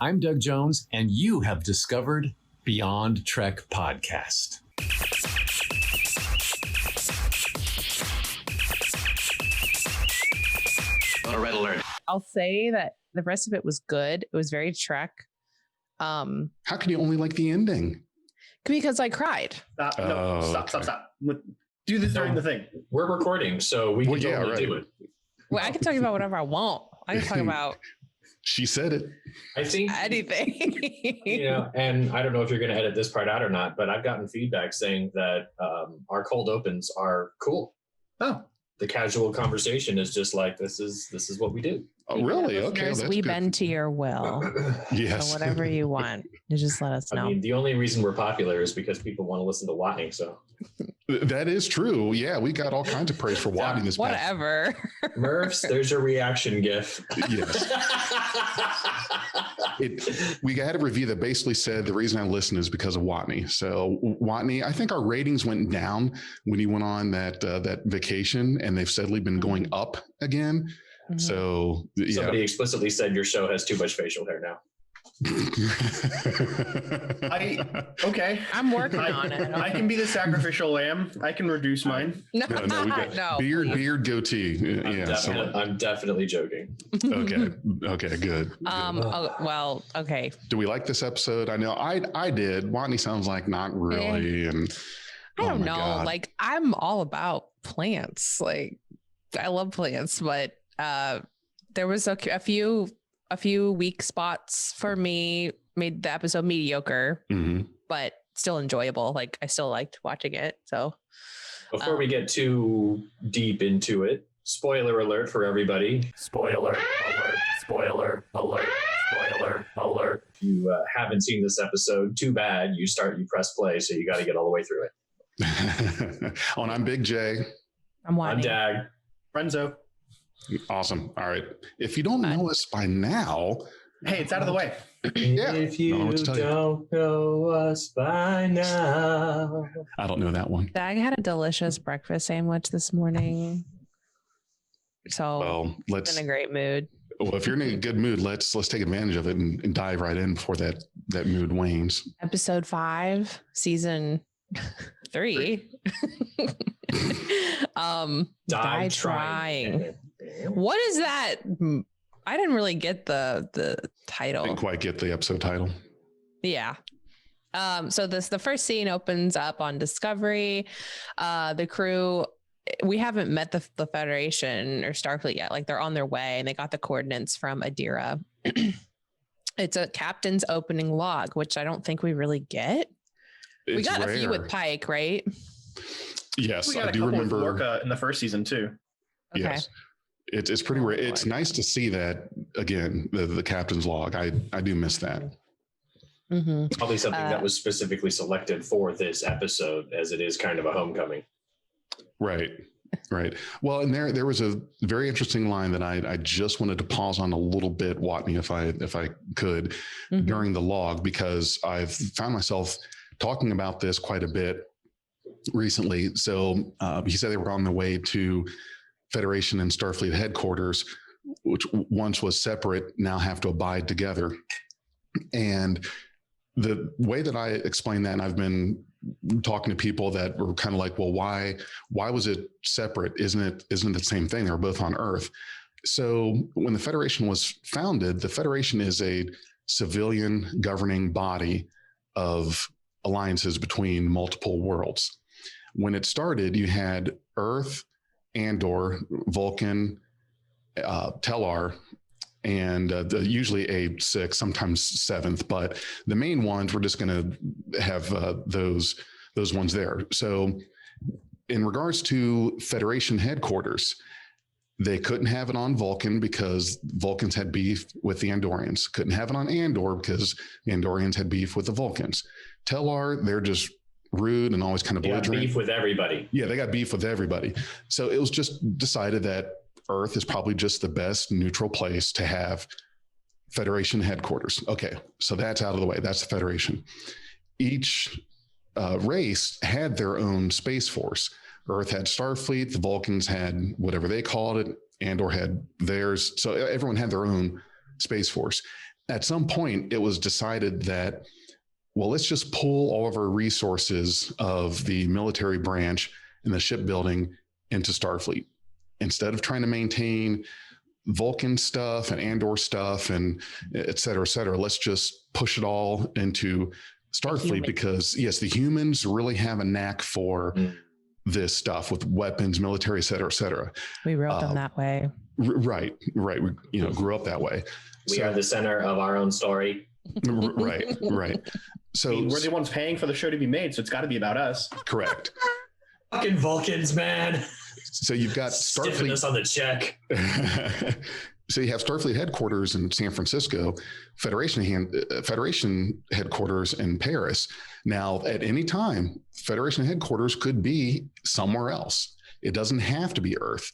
I'm Doug Jones, and you have discovered Beyond Trek Podcast. On a red alert. I'll say that the rest of it was good. It was very Trek. How can you only like the ending? Because I cried. Stop. Okay. Stop. Do this during the thing. We're recording, so we can totally do it. Well, I can talk about whatever I want. I can talk about She said it. I think anything. And I don't know if you're going to edit this part out or not, but I've gotten feedback saying that our cold opens are cool. Oh, the casual conversation is just like, this is what we do. Oh, really? Okay. Listeners, we bend to your will. Yes. So whatever you want, you just let us know. I mean, the only reason we're popular is because people want to listen to Watney. So That is true. Yeah, we got all kinds of praise for Watney this past. Whatever. Murphs, there's a reaction gif. Yes. We had a review that basically said the reason I listen is because of Watney. So Watney, I think our ratings went down when he went on that vacation, and they've steadily been going up again. Mm-hmm. So somebody explicitly said your show has too much facial hair now. Okay. I'm working on it. I can be the sacrificial lamb. I can reduce mine. No, we got beard, goatee. I'm definitely joking. Okay, good. Okay. Do we like this episode? I know I did. Watney sounds like not really, and I don't know. God. Like, I'm all about plants. Like, I love plants, but there was a few weak spots for me, made the episode mediocre, but still enjoyable. Like, I still liked watching it. So before we get too deep into it, spoiler alert for everybody. Spoiler alert, spoiler alert, spoiler alert. If you haven't seen this episode, too bad. You press play, so you got to get all the way through it. I'm Big J. I'm Dag. Renzo. Awesome. All right. If you don't know us by now, hey, it's out of the way. Yeah. If you don't know us by now. I don't know that one. Dag had a delicious breakfast sandwich this morning. So let's in a great mood. Well, if you're in a good mood, let's take advantage of it and dive right in before that mood wanes. Episode 5, season 3. Die trying. What is that? I didn't really get the title. Didn't quite get the episode title. Yeah. So the first scene opens up on Discovery. The crew, we haven't met the Federation or Starfleet yet. Like, they're on their way, and they got the coordinates from Adira. It's a captain's opening log, which I don't think we really get. We got a few with Pike, right? Yes, I do remember with Lorca in the first season too. Okay. Yes, it's pretty rare. It's nice to see that again. The captain's log. I do miss that. Mm-hmm. Probably something that was specifically selected for this episode, as it is kind of a homecoming. Right. Well, and there was a very interesting line that I just wanted to pause on a little bit, Watney, if I could, during the log, because I've found myself talking about this quite a bit recently. So he said they were on the way to Federation and Starfleet headquarters, which once was separate, now have to abide together. And the way that I explain that, and I've been talking to people that were kind of like, well, why was it separate? Isn't it the same thing? They were both on Earth. So when the Federation was founded, the Federation is a civilian governing body of alliances between multiple worlds. When it started, you had Earth, Andor, Vulcan, Tellar, and usually a sixth, sometimes seventh, but the main ones, we're just going to have those ones there. So in regards to Federation headquarters, they couldn't have it on Vulcan because Vulcans had beef with the Andorians. Couldn't have it on Andor because the Andorians had beef with the Vulcans. Tellar, they're just rude and always kind of belligerent. Beef with everybody. Yeah, they got beef with everybody. So it was just decided that Earth is probably just the best neutral place to have Federation headquarters. Okay, so that's out of the way. That's the Federation. Each race had their own space force. Earth had Starfleet, the Vulcans had whatever they called it, Andor had theirs. So everyone had their own space force. at some point it was decided that, well, let's just pull all of our resources of the military branch and the shipbuilding into Starfleet. Instead of trying to maintain Vulcan stuff and Andor stuff and et cetera, let's just push it all into Starfleet because, yes, the humans really have a knack for this stuff with weapons, military, et cetera, et cetera. We wrote them that way. Right. We, grew up that way. We are the center of our own story. Right. So I mean, we're the ones paying for the show to be made, so it's got to be about us. Correct. Fucking Vulcans, man. So you've got Starfleet this on the check. So you have Starfleet headquarters in San Francisco, Federation headquarters in Paris. Now, at any time, Federation headquarters could be somewhere else. It doesn't have to be Earth.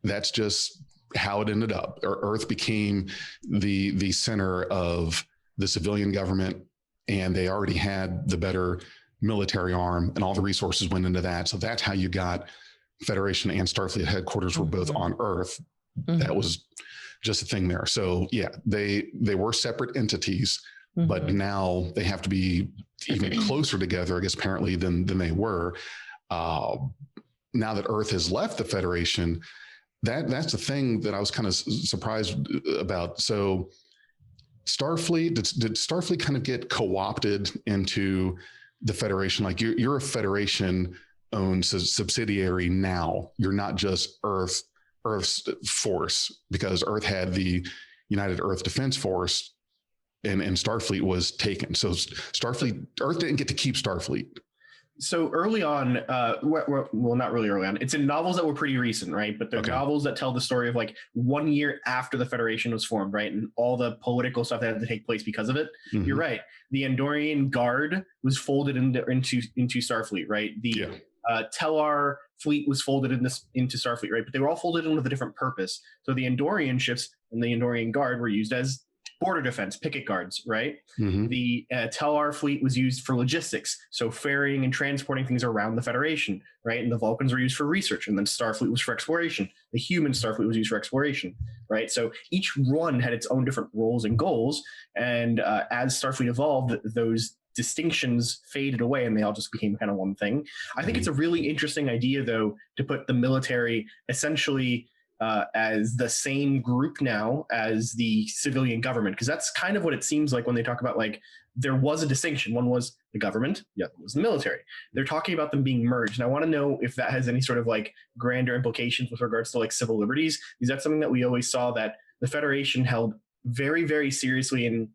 That's just how it ended up. Earth became the center of the civilian government, and they already had the better military arm, and all the resources went into that. So that's how you got Federation and Starfleet headquarters were both on Earth. That was just a thing there. So yeah, they were separate entities, but now they have to be even closer together, I guess, apparently than they were. Now that Earth has left the Federation, that's the thing that I was kind of surprised about. So Starfleet, did Starfleet kind of get co-opted into the Federation? Like you're a Federation owned subsidiary now. You're not just Earth's force, because Earth had the United Earth Defense Force and Starfleet was taken. So Earth didn't get to keep Starfleet. So early on, well, not really early on. It's in novels that were pretty recent, right? But they're novels that tell the story of like 1 year after the Federation was formed, right? And all the political stuff that had to take place because of it. You're right. The Andorian Guard was folded into Starfleet, right? The Tellar fleet was folded into Starfleet, right? But they were all folded in with a different purpose. So the Andorian ships and the Andorian Guard were used as border defense, picket guards, right? The Tellar fleet was used for logistics, so ferrying and transporting things around the Federation, right? And the Vulcans were used for research, and then Starfleet was for exploration. The human Starfleet was used for exploration, right? So each one had its own different roles and goals, and as Starfleet evolved, those distinctions faded away and they all just became kind of one thing. I think it's a really interesting idea, though, to put the military essentially as the same group now as the civilian government, because that's kind of what it seems like when they talk about like there was a distinction. One was the government, the other was the military. They're talking about them being merged. And I want to know if that has any sort of like grander implications with regards to like civil liberties, because that's something that we always saw that the Federation held very, very seriously and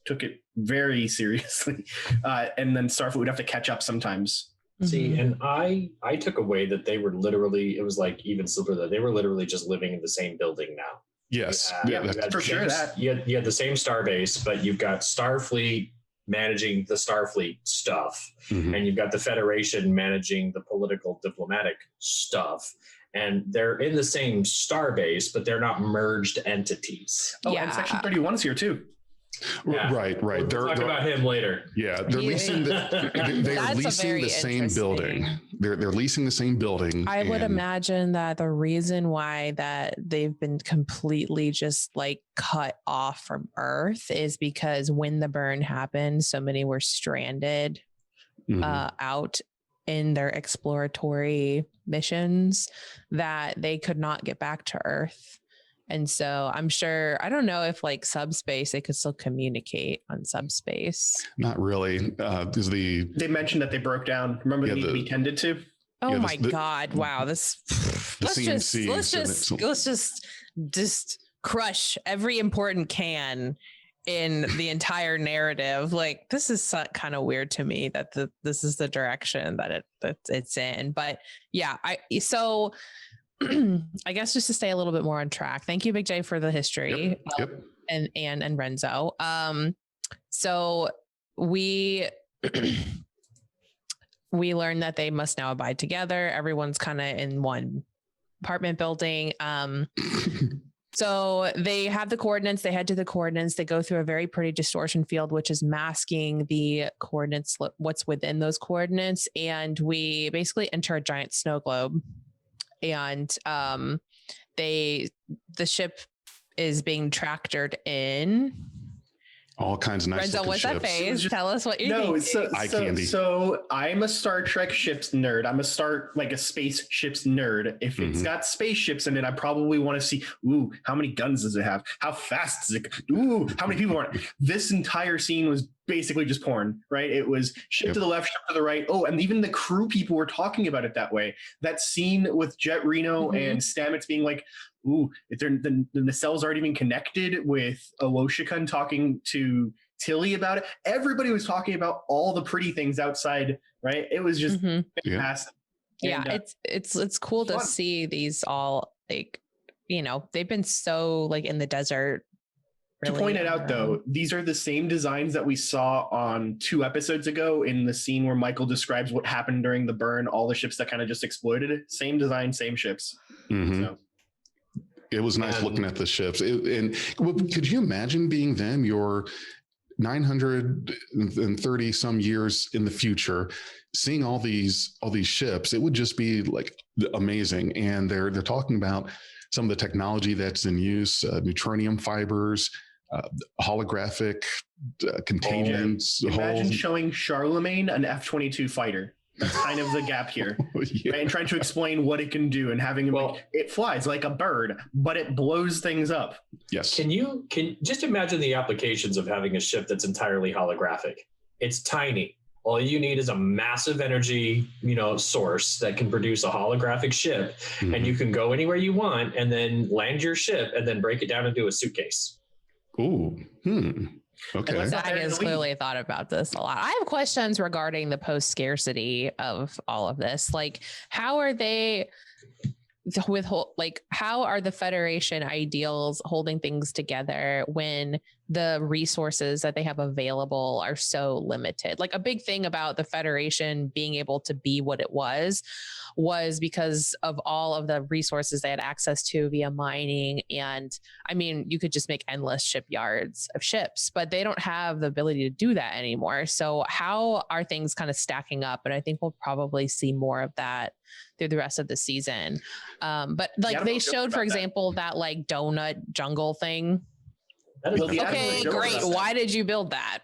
took it very seriously. And then Starfleet would have to catch up sometimes. See, and I took away that they were literally, it was like even simpler that they were literally just living in the same building now. Yes. For sure. You had the same starbase, but you've got Starfleet managing the Starfleet stuff, and you've got the Federation managing the political diplomatic stuff. And they're in the same starbase, but they're not merged entities. Oh, and Section 31 is here too. Yeah. Right. We'll talk about him later. Yeah, they're leasing the same building. They're leasing the same building. I would imagine that the reason why that they've been completely just like cut off from Earth is because when the burn happened, so many were stranded out in their exploratory missions that they could not get back to Earth. And so I'm sure, I don't know if like subspace, they could still communicate on subspace. Not really. Because they mentioned that they broke down. Remember, they need to be tended to. Oh my God. Wow. Let's just crush every important can in the entire narrative. Like this is kind of weird to me that this is the direction that it's in. But yeah, I guess just to stay a little bit more on track. Thank you, Big J, for the history. And Renzo. So we learned that they must now abide together. Everyone's kind of in one apartment building. So they have the coordinates. They head to the coordinates. They go through a very pretty distortion field, which is masking the coordinates, what's within those coordinates. And we basically enter a giant snow globe. And the ship is being tractored in, All kinds of nice Renzo, looking what's ships. that phase? Tell us what you think. Eye candy. So I'm a Star Trek ships nerd. I'm a space ships nerd. If it's got spaceships in it, I probably want to see, ooh, how many guns does it have? How fast does it go? Ooh, how many people are in it? This entire scene was basically just porn, right? It was ship to the left, ship to the right. Oh, and even the crew people were talking about it that way. That scene with Jet Reno and Stamets being like, ooh, if the nacelles aren't even connected, with Owoshikun talking to Tilly about it. Everybody was talking about all the pretty things outside, right? It was just fantastic. Yeah, And, it's cool to see these all, like, you know, they've been so like in the desert. Really, to point it out, though, these are the same designs that we saw on 2 episodes ago in the scene where Michael describes what happened during the burn, all the ships that kind of just exploded. Same design, same ships. So. It was nice looking at the ships. Could you imagine being them? You're 930 some years in the future, seeing all these ships. It would just be like amazing. And they're talking about some of the technology that's in use, neutronium fibers, holographic containments. Imagine showing Charlemagne an F-22 fighter. That's kind of the gap here, right? And trying to explain what it can do, and having it flies like a bird, but it blows things up. Yes. Can just imagine the applications of having a ship that's entirely holographic? It's tiny. All you need is a massive energy, source that can produce a holographic ship, and you can go anywhere you want, and then land your ship, and then break it down into a suitcase. Ooh. Okay. Zach has clearly thought about this a lot. I have questions regarding the post scarcity of all of this. Like, how are they how are the Federation ideals holding things together when the resources that they have available are so limited? Like, a big thing about the Federation being able to be what it was because of all of the resources they had access to via mining. And I mean, you could just make endless shipyards of ships, but they don't have the ability to do that anymore. So how are things kind of stacking up? And I think we'll probably see more of that through the rest of the season. But they showed, for example, that like donut jungle thing. Okay, great. Why did you build that?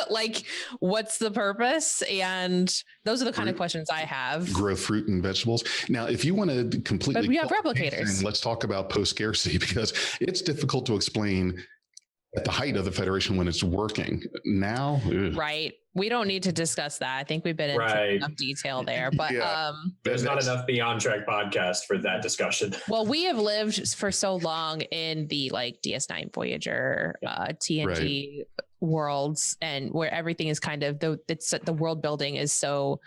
Like, what's the purpose? And those are the kind of questions I have. Grow fruit and vegetables. Now, if you want to completely, but we have replicators. Let's talk about post-scarcity, because it's difficult to explain at the height of the Federation when it's working. Now, right. We don't need to discuss that. I think we've been into enough detail there, but there's not enough Beyond Trek podcast for that discussion. Well, we have lived for so long in the like DS9 Voyager, TNG worlds, and where everything is kind of the world building is so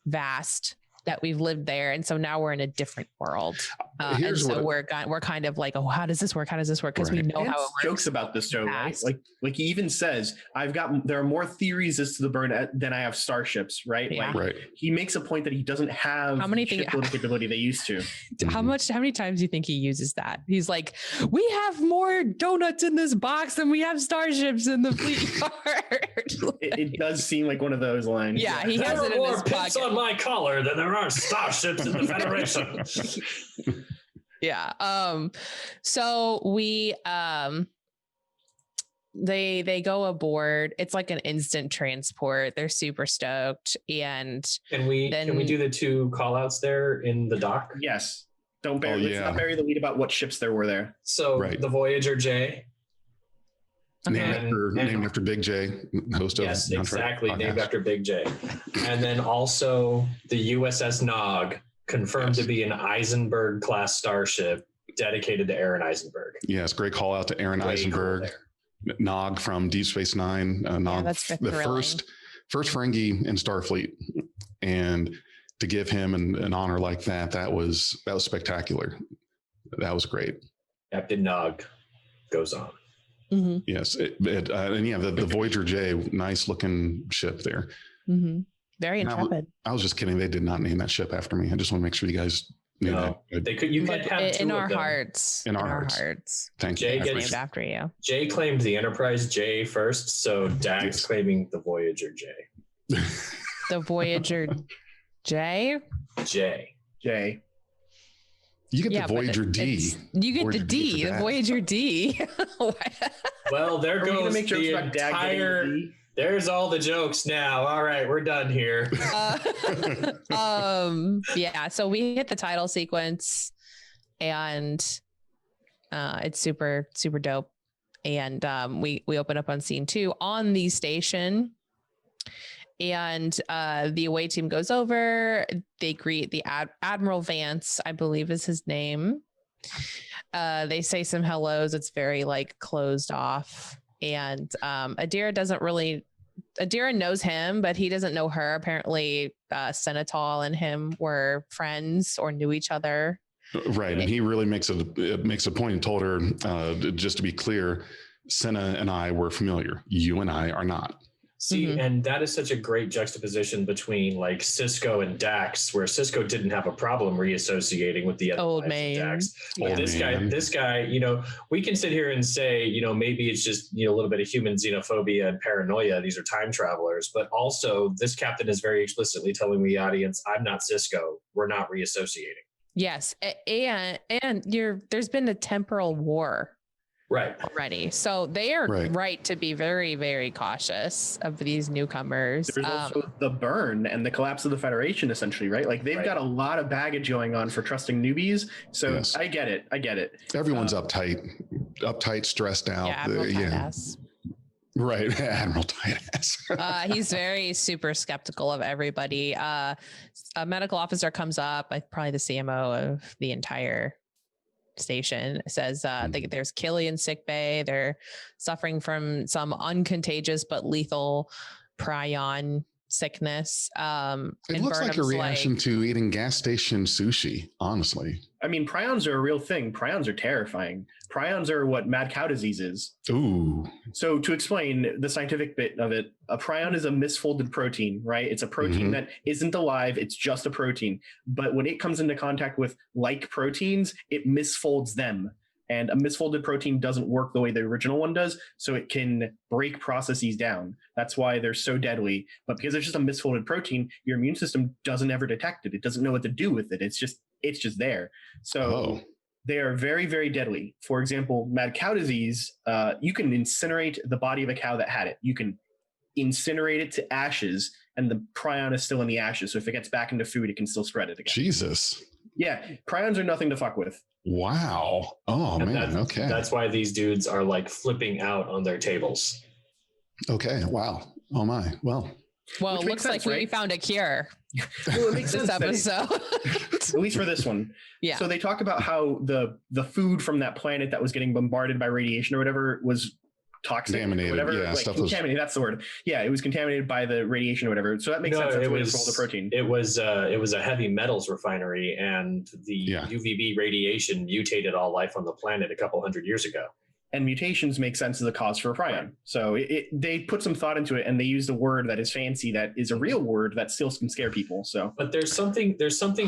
vast that we've lived there, and so now we're in a different world, and so we're kind of like, oh, how does this work? Because we know how it works. Jokes about this show, right? Like he even says, there are more theories as to the burn than I have starships, right? Yeah. Like, he makes a point that he doesn't have shipbuilding capability they used to. How many times do you think he uses that? He's like, we have more donuts in this box than we have starships in the fleet yard. It does seem like one of those lines. Yeah, he has it in his pocket. On my collar than there are starships in the Federation. Yeah. So we they go aboard. It's like an instant transport. They're super stoked. And can we do the 2 call outs there in the dock? Yes. Let's not bury the lead about what ships there were there. So the Voyager J. Named after Big J, host of exactly, named after Big J. And then also the USS Nog, confirmed to be an Eisenberg class starship dedicated to Aaron Eisenberg. Yes, great call out to Aaron Eisenberg. Cool. Nog from Deep Space Nine. Nog, the first Ferengi in Starfleet, and to give him an honor like that was spectacular. That was great. Captain Nog goes on. Mm-hmm. Yes, the Voyager J, nice looking ship there. Mm-hmm. Very intrepid. I was just kidding. They did not name that ship after me. I just want to make sure you guys knew that. They could. You could have 2 in of our them. hearts. In our hearts. Thank you. Jay gets named after you. Jay claimed the Enterprise J first, so Dag's claiming the Voyager J. The Voyager J. J. You get the Voyager but D. You get Voyager the D, for the that. Voyager D. Well, there Are we gonna goes make jokes the about Dad getting entire. the D? There's all the jokes now. All right, we're done here. Yeah, so we hit the title sequence and it's super dope. And we open up on scene 2 on the station, and the away team goes over. They greet the Admiral Vance, I believe is his name. They say some hellos. It's very like closed off, and Adira knows him, but he doesn't know her. Apparently Senatol and him were friends or knew each other. Right. And he really makes a point and told her, just to be clear, Senna and I were familiar. You and I are not. See, and that is such a great juxtaposition between like Cisco and Dax, where Cisco didn't have a problem reassociating with the other Old lives of man. Dax. Yeah. This guy, you know, we can sit here and say, you know, maybe it's just, you know, a little bit of human xenophobia and paranoia. These are time travelers, but also this captain is very explicitly telling the audience, I'm not Cisco. We're not reassociating. Yes, and there's been a temporal war Right. already, so they are right to be very, very cautious of these newcomers. There's also the burn and the collapse of the Federation, essentially, right? Like they've got a lot of baggage going on for trusting newbies. So yes. I get it. Everyone's uptight, stressed out. Yeah, Right, Admiral Tight-Ass. He's very super skeptical of everybody. A medical officer comes up, probably the CMO of the entire station, says there's Killian sickbay. They're suffering from some uncontagious but lethal prion sickness. It looks like a reaction to eating gas station sushi, honestly. I mean, prions are a real thing. Prions are terrifying. Prions are what mad cow disease is. Ooh. So to explain the scientific bit of it, a prion is a misfolded protein, right? It's a protein that isn't alive. It's just a protein. But when it comes into contact with like proteins, it misfolds them. And a misfolded protein doesn't work the way the original one does, so it can break processes down. That's why they're so deadly. But because it's just a misfolded protein, your immune system doesn't ever detect it. It doesn't know what to do with it. It's just there. So they are very, very deadly. For example, mad cow disease, you can incinerate the body of a cow that had it. You can incinerate it to ashes, and the prion is still in the ashes. So if it gets back into food, it can still spread it again. Jesus. Yeah, prions are nothing to fuck with. Wow. Oh, and man. Okay. That's why these dudes are like flipping out on their tables. Okay. Wow. Oh my. Well, it looks like we found a cure. Well, it makes this sense episode. At least for this one. Yeah. So they talk about how the food from that planet that was getting bombarded by radiation or whatever was toxic, contaminated, or whatever. Yeah, like, contaminated. That's the word. Yeah, it was contaminated by the radiation or whatever. So that makes sense. That's where they the protein. It was a heavy metals refinery, and the UVB radiation mutated all life on the planet a couple hundred years ago. And mutations make sense as a cause for a prion. Right. So they put some thought into it, and they used a word that is fancy, that is a real word that still can scare people. So, but there's something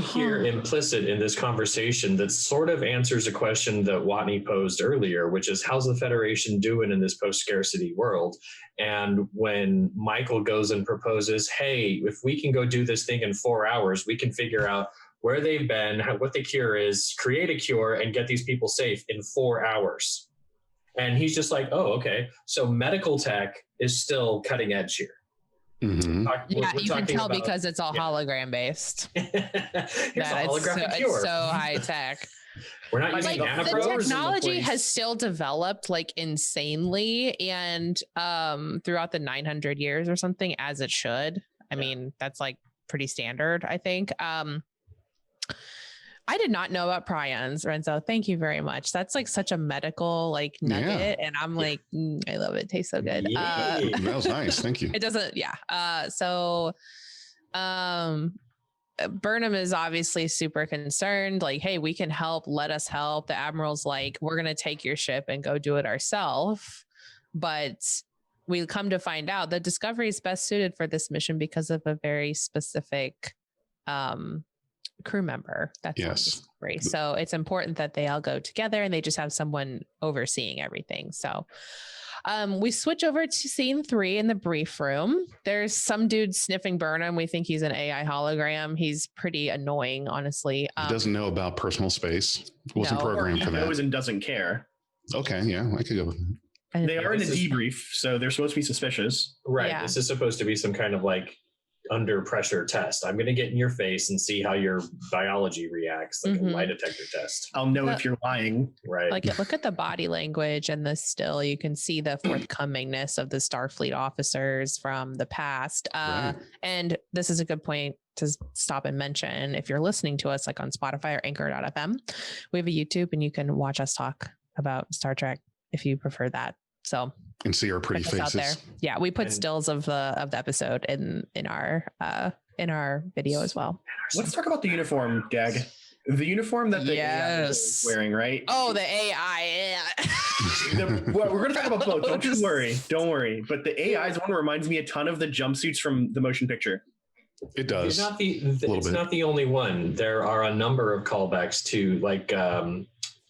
here implicit in this conversation that sort of answers a question that Watney posed earlier, which is, how's the Federation doing in this post-scarcity world? And when Michael goes and proposes, hey, if we can go do this thing in 4 hours, we can figure out where they've been, what the cure is, create a cure, and get these people safe in 4 hours. And he's just like, oh, okay. So medical tech is still cutting edge here. Mm-hmm. Yeah, you can tell because it's all hologram based. Here's a holographic cure. It's so high tech. We're not using the technology has still developed like insanely, and throughout the 900 years or something, as it should. I mean, that's like pretty standard, I think. I did not know about prions, Renzo. Thank you very much. That's like such a medical like nugget, and I'm like, I love it. It tastes so good. That was nice. Thank you. It doesn't. Yeah. Burnham is obviously super concerned. Like, hey, we can help. Let us help. The Admiral's like, we're gonna take your ship and go do it ourselves. But we come to find out that Discovery is best suited for this mission because of a very specific crew member. That's race. So it's important that they all go together and they just have someone overseeing everything. So we switch over to scene 3 in the brief room. There's some dude sniffing Burnham. We think he's an AI hologram. He's pretty annoying, honestly. He doesn't know about personal space. Wasn't programmed for that. He knows and doesn't care. Okay, yeah, I could go with that. They are in a debrief, so they're supposed to be suspicious. Right. Yeah. This is supposed to be some kind of like under pressure test. I'm going to get in your face and see how your biology reacts, like a lie detector test. I'll know if you're lying. Right. Like, look at the body language and the still. You can see the forthcomingness of the Starfleet officers from the past. Right. And this is a good point to stop and mention. If you're listening to us like on Spotify or Anchor.fm, we have a YouTube and you can watch us talk about Star Trek if you prefer that. So and see our pretty faces. Yeah, we put stills of the episode in our video as well. Let's talk about the uniform, Gag. The uniform that the AI is wearing, right? Oh, the AI. Well, we're going to talk about both. Don't you worry. Don't worry. But the AI's one reminds me a ton of the jumpsuits from the motion picture. It does. It's not the only one. There are a number of callbacks to like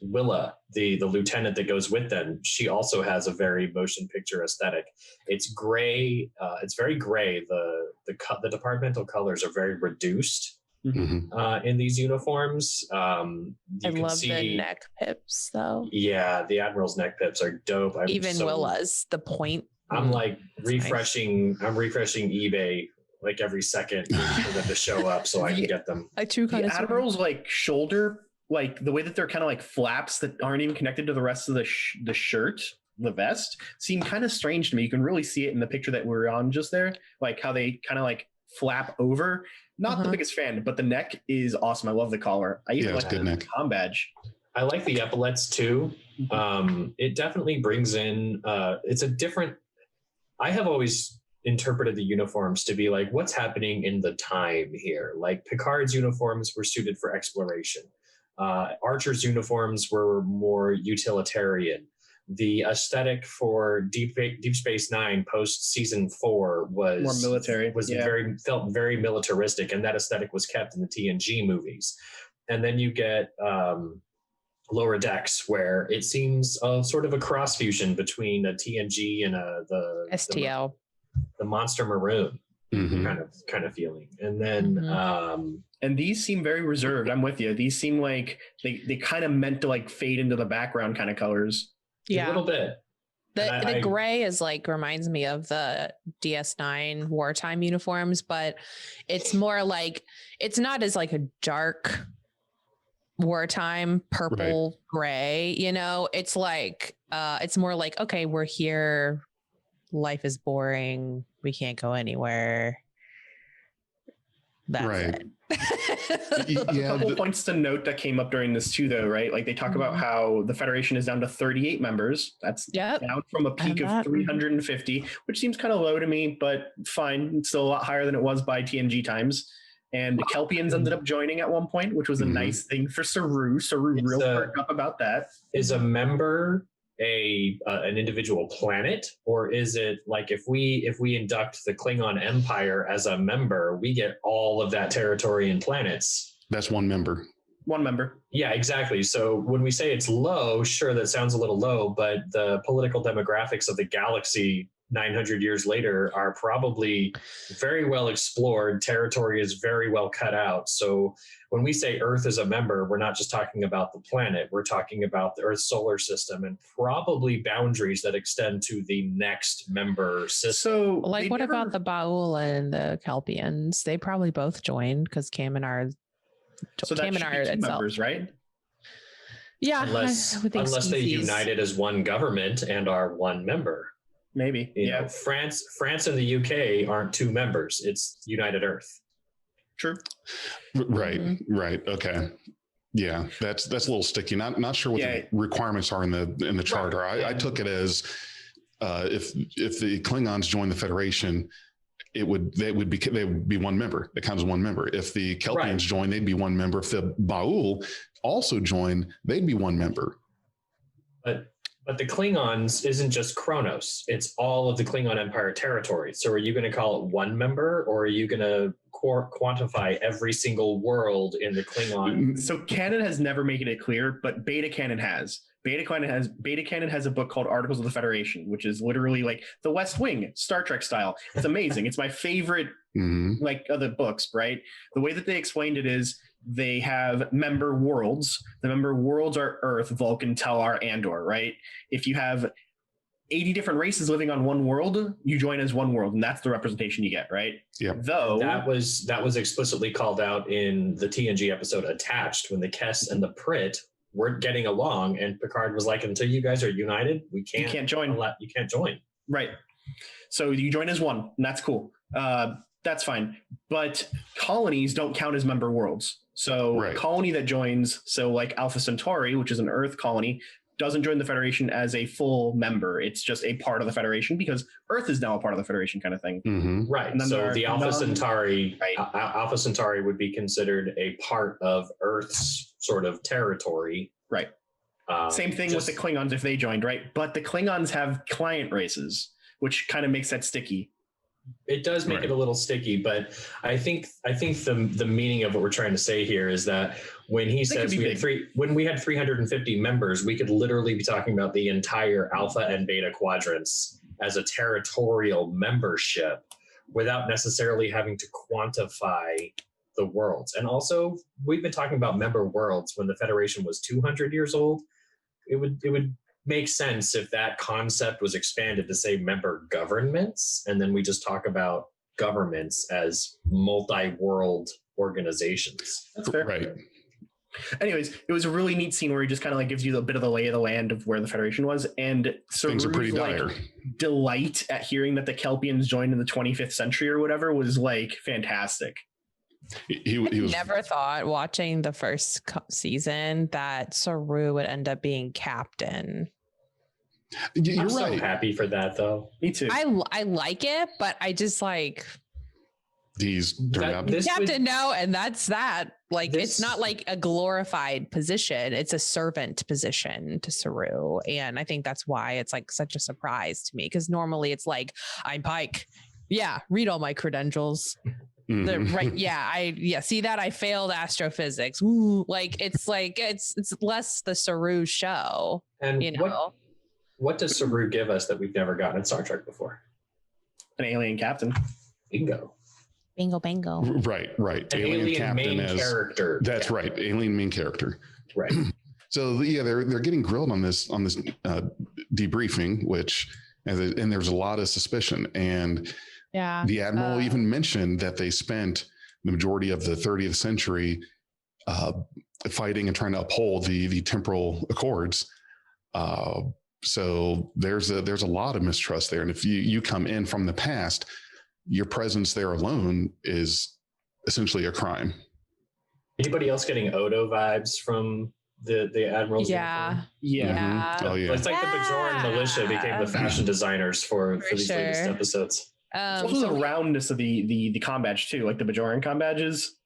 Willa, the lieutenant that goes with them. She also has a very motion picture aesthetic. It's gray. It's very gray. The departmental colors are very reduced in these uniforms. I love the neck pips though. Yeah, the Admiral's neck pips are dope. Even Willa's, the point. I'm like refreshing. Nice. I'm refreshing eBay like every second for them to show up so I can get them. The Admiral's like shoulder, like the way that they're kind of like flaps that aren't even connected to the rest of the shirt, the vest, seem kind of strange to me. You can really see it in the picture that we're on just there, like how they kind of like flap over. Not the biggest fan, but the neck is awesome. I love the collar. I even like the com badge. I like the epaulets too. It definitely brings in, it's a different, I have always interpreted the uniforms to be like, what's happening in the time here? Like Picard's uniforms were suited for exploration. Archer's uniforms were more utilitarian. The aesthetic for Deep Space Nine post season 4 was more military. Felt very militaristic, and that aesthetic was kept in the TNG movies. And then you get Lower Decks, where it seems sort of a cross fusion between a TNG and the STL, the Monster Maroon kind of feeling. And then and these seem very reserved. I'm with you. These seem like they kind of meant to like fade into the background kind of colors. Yeah, a little bit. The gray is like reminds me of the DS9 wartime uniforms, but it's more like it's not as like a dark wartime purple gray. You know, it's like it's more like, okay, we're here. Life is boring. We can't go anywhere. That's it. A couple points to note that came up during this too, though, right? Like they talk about how the Federation is down to 38 members. That's down from a peak of 350, which seems kind of low to me, but fine. It's still a lot higher than it was by TNG times. And the Kelpians ended up joining at one point, which was a nice thing for Saru. Saru real perked up about that. Is a member an individual planet, or is it like if we induct the Klingon Empire as a member, we get all of that territory and planets? That's one member. One member. Yeah, exactly. So when we say it's low, sure, that sounds a little low, but the political demographics of the galaxy 900 years later are probably very well explored. Territory is very well cut out. So when we say Earth is a member, we're not just talking about the planet. We're talking about the Earth's solar system and probably boundaries that extend to the next member system. So like what about the Ba'ul and the Kelpians? They probably both joined because Kaminar. So that should be two members, right? Yeah. Unless they united as one government and are one member. Maybe. You know, France and the UK aren't two members. It's United Earth. True. Right. Okay. Yeah, that's a little sticky. Not sure what the requirements are in the charter. I took it as if the Klingons join the Federation, they would be one member. That counts as one member. If the Kelpians join, they'd be one member. If the Ba'ul also join, they'd be one member. But the Klingons isn't just Kronos. It's all of the Klingon Empire territory. So are you going to call it one member, or are you going to quantify every single world in the Klingon. So canon has never made it clear, but beta canon has. Beta canon has a book called Articles of the Federation, which is literally like the West Wing, Star Trek style. It's amazing. It's my favorite like of the books, right? The way that they explained it is they have member worlds. The member worlds are Earth, Vulcan, Tellar, Andor, right? If you have 80 different races living on one world, you join as one world, and that's the representation you get, right? Yeah. Though that was explicitly called out in the TNG episode Attached, when the Kess and the Prit weren't getting along, and Picard was like, "Until you guys are united, you can't join. You can't join." Right. So you join as one, and that's cool. That's fine. But colonies don't count as member worlds. So colony that joins, so like Alpha Centauri, which is an Earth colony, doesn't join the Federation as a full member. It's just a part of the Federation because Earth is now a part of the Federation, kind of thing. Right. And so the Alpha Centauri, Alpha Centauri would be considered a part of Earth's sort of territory. Right. Same thing with the Klingons if they joined, right? But the Klingons have client races, which kind of makes that sticky. It does make it a little sticky, but I think the meaning of what we're trying to say here is that when he says when we had 350 members, we could literally be talking about the entire Alpha and Beta quadrants as a territorial membership without necessarily having to quantify the worlds. And also, we've been talking about member worlds when the Federation was 200 years old. It would make sense if that concept was expanded to say member governments, and then we just talk about governments as multi-world organizations. That's fair. Right. Anyways, it was a really neat scene where he just kind of like gives you a bit of the lay of the land of where the Federation was, and things are pretty dire. Delight at hearing that the Kelpians joined in the 25th century or whatever was like fantastic. He was never thought watching the first season that Saru would end up being captain. You're I'm right. so happy for that, though. Me too. I like it, but I just like he's turned out captain. No, and that's that. Like it's not like a glorified position; it's a servant position to Saru, and I think that's why it's like such a surprise to me. Because normally it's like I'm Pike. Yeah, read all my credentials. See that I failed astrophysics. Ooh, it's less the Saru show. And you know, what does Saru give us that we've never gotten in Star Trek before? An alien captain. Bingo. Right. Alien captain main as character. That's right. Alien main character. Right. So yeah, they're getting grilled on this debriefing, and there's a lot of suspicion. And the Admiral even mentioned that they spent the majority of the 30th century fighting and trying to uphold the temporal accords. So there's a lot of mistrust there. And if you come in from the past, your presence there alone is essentially a crime. Anybody else getting Odo vibes from the Admiral's uniform? Mm-hmm. Oh yeah. It's like the Bajoran militia became the fashion designers for these latest episodes. It's also the roundness of the com badge too, like the Bajoran com badges.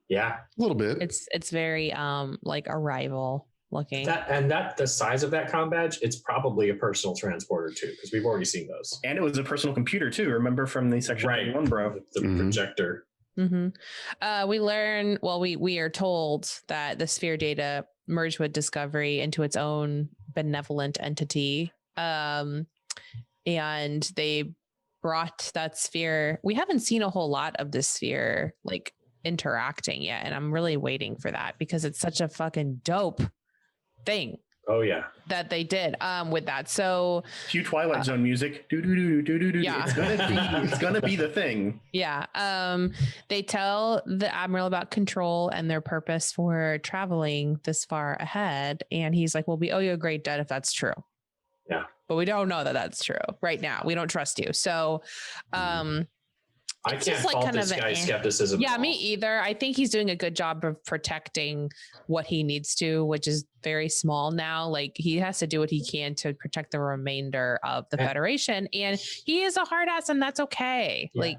Yeah, a little bit. It's very like Arrival looking. The size of that com badge, it's probably a personal transporter too, because we've already seen those. And it was a personal computer too. Remember from the Section 1, bro? The projector. We learn. Well, we are told that the sphere data merged with Discovery into its own benevolent entity, and they brought that sphere. We haven't seen a whole lot of this sphere like interacting yet, and I'm really waiting for that because it's such a fucking dope thing. Oh yeah, that they did with that. So cue Twilight Zone music. Yeah, it's gonna be the thing. Yeah. They tell the Admiral about control and their purpose for traveling this far ahead, and he's like, "Well, we owe you a great debt if that's true." Yeah. But we don't know that that's true right now. We don't trust you. So, I can't fault this guy's skepticism. Yeah, me either. I think he's doing a good job of protecting what he needs to, which is very small now. Like he has to do what he can to protect the remainder of the Federation, and he is a hard ass, and that's okay. Yeah.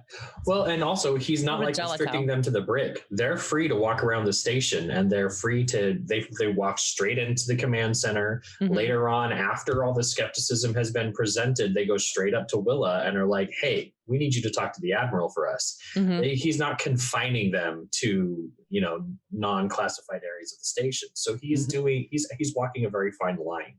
And also he's not like restricting them to the brig. They're free to walk around the station, and they're free to they walk straight into the command center. Later on, after all the skepticism has been presented, they go straight up to Willa and are like, "Hey, we need you to talk to the admiral for us. He's not confining them to, non-classified areas of the station. So he's he's walking a very fine line.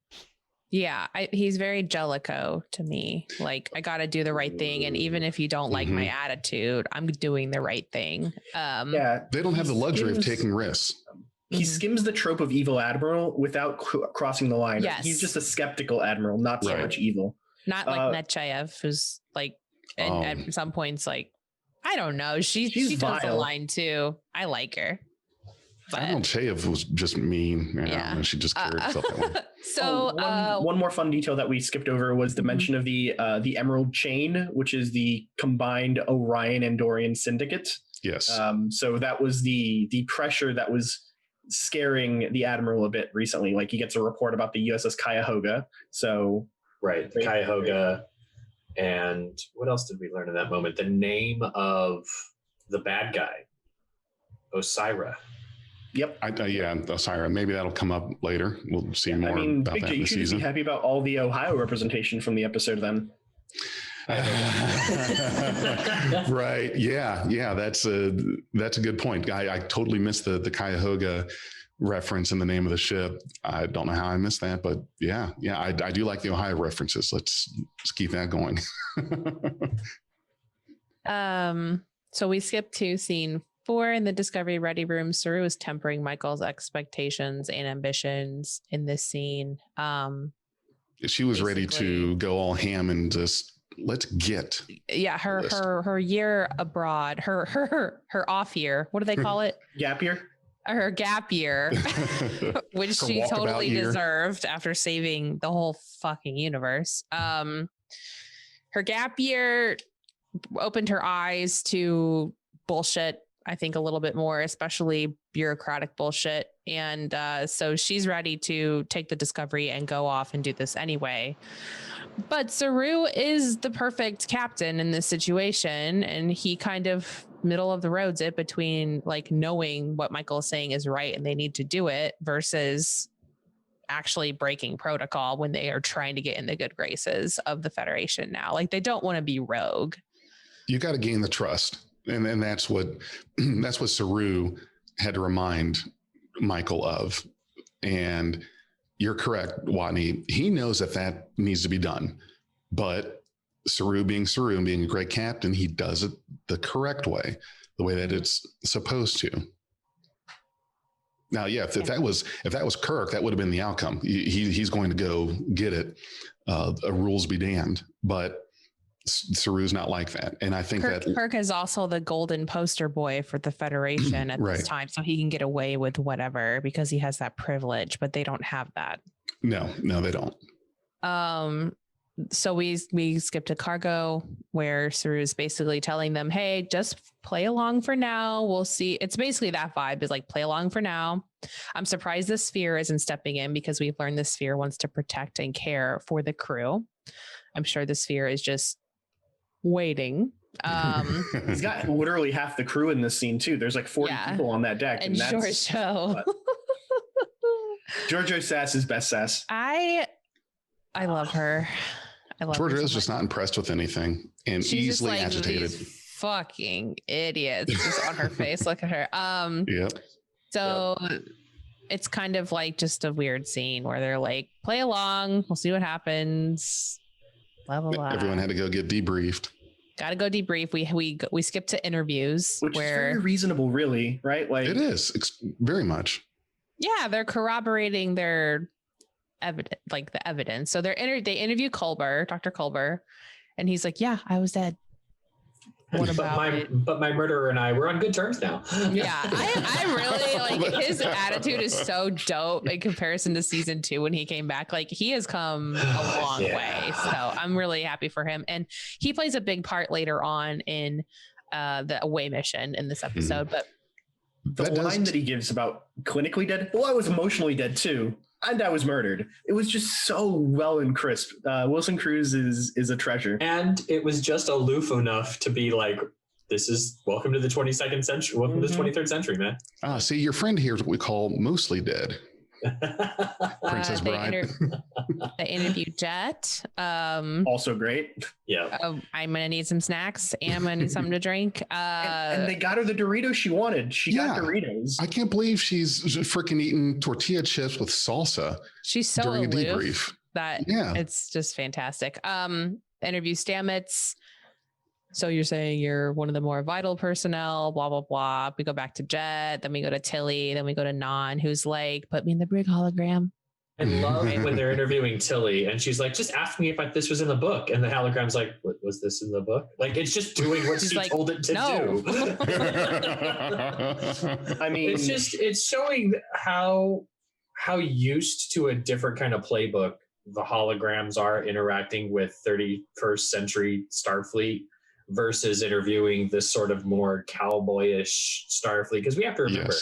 Yeah, he's very Jellicoe to me. Like, I got to do the right thing. And even if you don't like my attitude, I'm doing the right thing. They don't have the luxury of taking risks. He skims the trope of evil admiral without crossing the line. Yes. He's just a skeptical admiral, not so much evil. Not like Nechayev, who's like, at some points, like, I don't know. She does the line too. I like her. But Nechayev was just mean. And she just carried herself that way. So one more fun detail that we skipped over was the mention of the Emerald Chain, which is the combined Orion and Dorian syndicate. Yes. So that was the pressure that was scaring the admiral a bit recently. Like, he gets a report about the USS Cuyahoga. So right, the Cuyahoga, and what else did we learn in that moment? The name of the bad guy, Osira. Yep. Osira. Maybe that'll come up later. We'll see more about that in the you season. should be happy about all the Ohio representation from the episode then. Right. Yeah. That's a good point. I totally missed the Cuyahoga reference in the name of the ship. I don't know how I missed that, but yeah. I do like the Ohio references. Let's keep that going. So we skipped to scene 4 in the Discovery Ready Room. Saru is tempering Michael's expectations and ambitions in this scene. She was ready to go all ham and just let's get. Yeah, her year abroad, her off year. What do they call it? Gap year. Her gap year, which she totally deserved after saving the whole fucking universe. Her gap year opened her eyes to bullshit, I think, a little bit more, especially bureaucratic bullshit. And so she's ready to take the Discovery and go off and do this anyway. But Saru is the perfect captain in this situation. And he kind of middle of the roads it between like knowing what Michael is saying is right and they need to do it versus actually breaking protocol when they are trying to get in the good graces of the Federation now. Like, they don't want to be rogue. You got to gain the trust. And that's what Saru had to remind Michael of. And you're correct, Watney. He knows that needs to be done. But Saru being Saru and being a great captain, he does it the correct way, the way that it's supposed to. Now, if that was Kirk, that would have been the outcome. He's going to go get it. Rules be damned. But Saru's not like that. And I think Kirk is also the golden poster boy for the Federation at this time. So he can get away with whatever because he has that privilege, but they don't have that. No, they don't. So we skip to cargo where Saru is basically telling them, hey, just play along for now. We'll see. It's basically that vibe is like, play along for now. I'm surprised the Sphere isn't stepping in because we've learned the Sphere wants to protect and care for the crew. I'm sure the Sphere is just waiting. He's got literally half the crew in this scene too. There's like 40 people on that deck. And Giorgio. Giorgio Sass is best Sass. I love her. Georgia is just not impressed with anything and she's easily agitated. Fucking idiots just on her face. Look at her. So it's kind of like just a weird scene where they're like, play along, we'll see what happens. Blah blah blah. Everyone had to go get debriefed. Gotta go debrief. We skip to interviews, which is very reasonable, really, right? Like, it is very much. Yeah, they're corroborating their evidence. So they interview Dr. Culber, and he's like, yeah, I was dead. What about but my murderer and I, we're on good terms now. Yeah, I really like his attitude is so dope in comparison to season 2 when he came back. Like, he has come a long way. So I'm really happy for him. And he plays a big part later on in the away mission in this episode. But the line that he gives about clinically dead, well, I was emotionally dead too. And I was murdered. It was just so well and crisp. Wilson Cruz is a treasure. And it was just aloof enough to be like, this is welcome to the 22nd century. Welcome to the 23rd century, man. See, your friend here is what we call mostly dead. Princess Bride. They interviewed Jet. Also great. Yeah. I'm gonna need some snacks and I'm gonna need something to drink. And they got her the Doritos she wanted. She got Doritos. I can't believe she's freaking eating tortilla chips with salsa. She's so during aloof a debrief. that it's just fantastic. Interview Stamets. So you're saying you're one of the more vital personnel, blah, blah, blah. We go back to Jet, then we go to Tilly, then we go to Nhan, who's like, put me in the brig hologram. I love when they're interviewing Tilly and she's like, just ask me if this was in the book. And the hologram's like, what, was this in the book? Like, it's just doing what she told it to do. I mean, it's showing how used to a different kind of playbook the holograms are interacting with 31st century Starfleet versus interviewing this sort of more cowboyish Starfleet. Because we have to remember,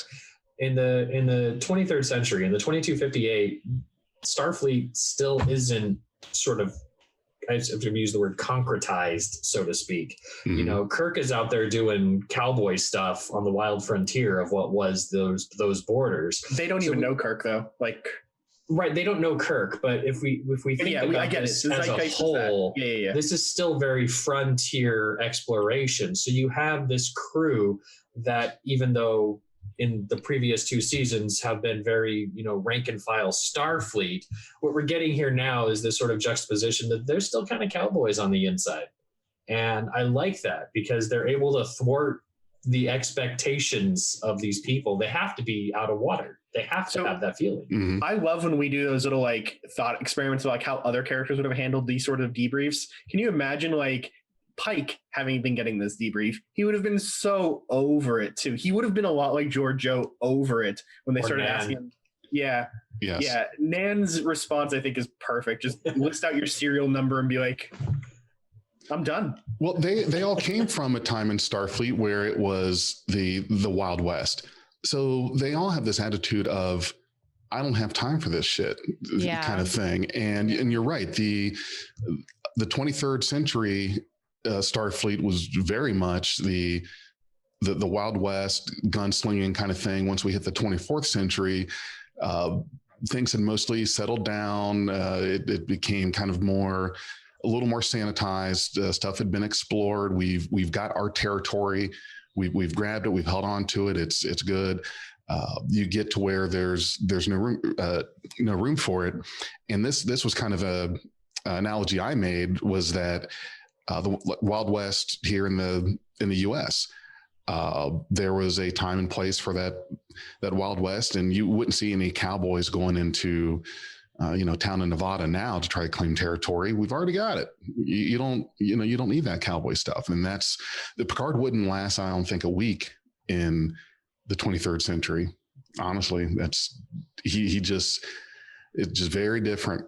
in the 23rd century, in the 2258, Starfleet still isn't sort of, I have to use the word concretized, so to speak. Mm-hmm. You know, Kirk is out there doing cowboy stuff on the wild frontier of what was those borders. They don't even know Kirk though. Like, right, they don't know Kirk, but if we think about this as a whole, this is still very frontier exploration. So you have this crew that, even though in the previous two seasons have been very, rank and file Starfleet, what we're getting here now is this sort of juxtaposition that they're still kind of cowboys on the inside. And I like that because they're able to thwart the expectations of these people. They have to be out of water. They have to have that feeling. Mm-hmm. I love when we do those little thought experiments of how other characters would have handled these sort of debriefs. Can you imagine Pike having been getting this debrief? He would have been so over it too. He would have been a lot like Georgiou, over it when they started asking him. Yeah. Yes. Yeah. Nan's response, I think, is perfect. Just list out your serial number and be like, I'm done. Well, they all came from a time in Starfleet where it was the Wild West. So they all have this attitude of, I don't have time for this shit kind of thing. And you're right. The 23rd century Starfleet was very much the Wild West gunslinging kind of thing. Once we hit the 24th century, things had mostly settled down. It became kind of a little more sanitized. Stuff had been explored. We've got our territory. We've grabbed it. We've held on to it. It's good. You get to where there's no room for it. And this was kind of a analogy I made, was that the Wild West here in the U.S. There was a time and place for that Wild West, and you wouldn't see any cowboys going into town in Nevada now to try to claim territory. We've already got it. You don't need that cowboy stuff. And the Picard wouldn't last, I don't think, a week in the 23rd century. Honestly, it's just very different.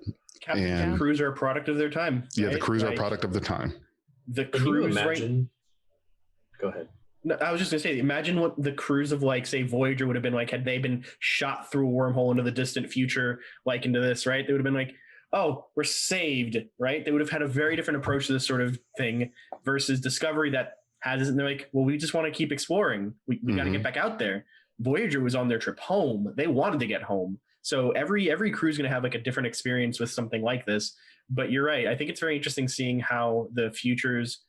And crews are a product of their time. Yeah, right? The crews are a product of the time. The crews, imagine? Go ahead. No, I was just gonna say, imagine what the crews of say Voyager would have been like had they been shot through a wormhole into the distant future, into this, right? They would have been like, oh, we're saved, right? They would have had a very different approach to this sort of thing versus Discovery that has, and they're like, well, we just want to keep exploring. We got to get back out there. Voyager was on their trip home. They wanted to get home. So every crew is going to have a different experience with something like this. But you're right. I think it's very interesting seeing how the future's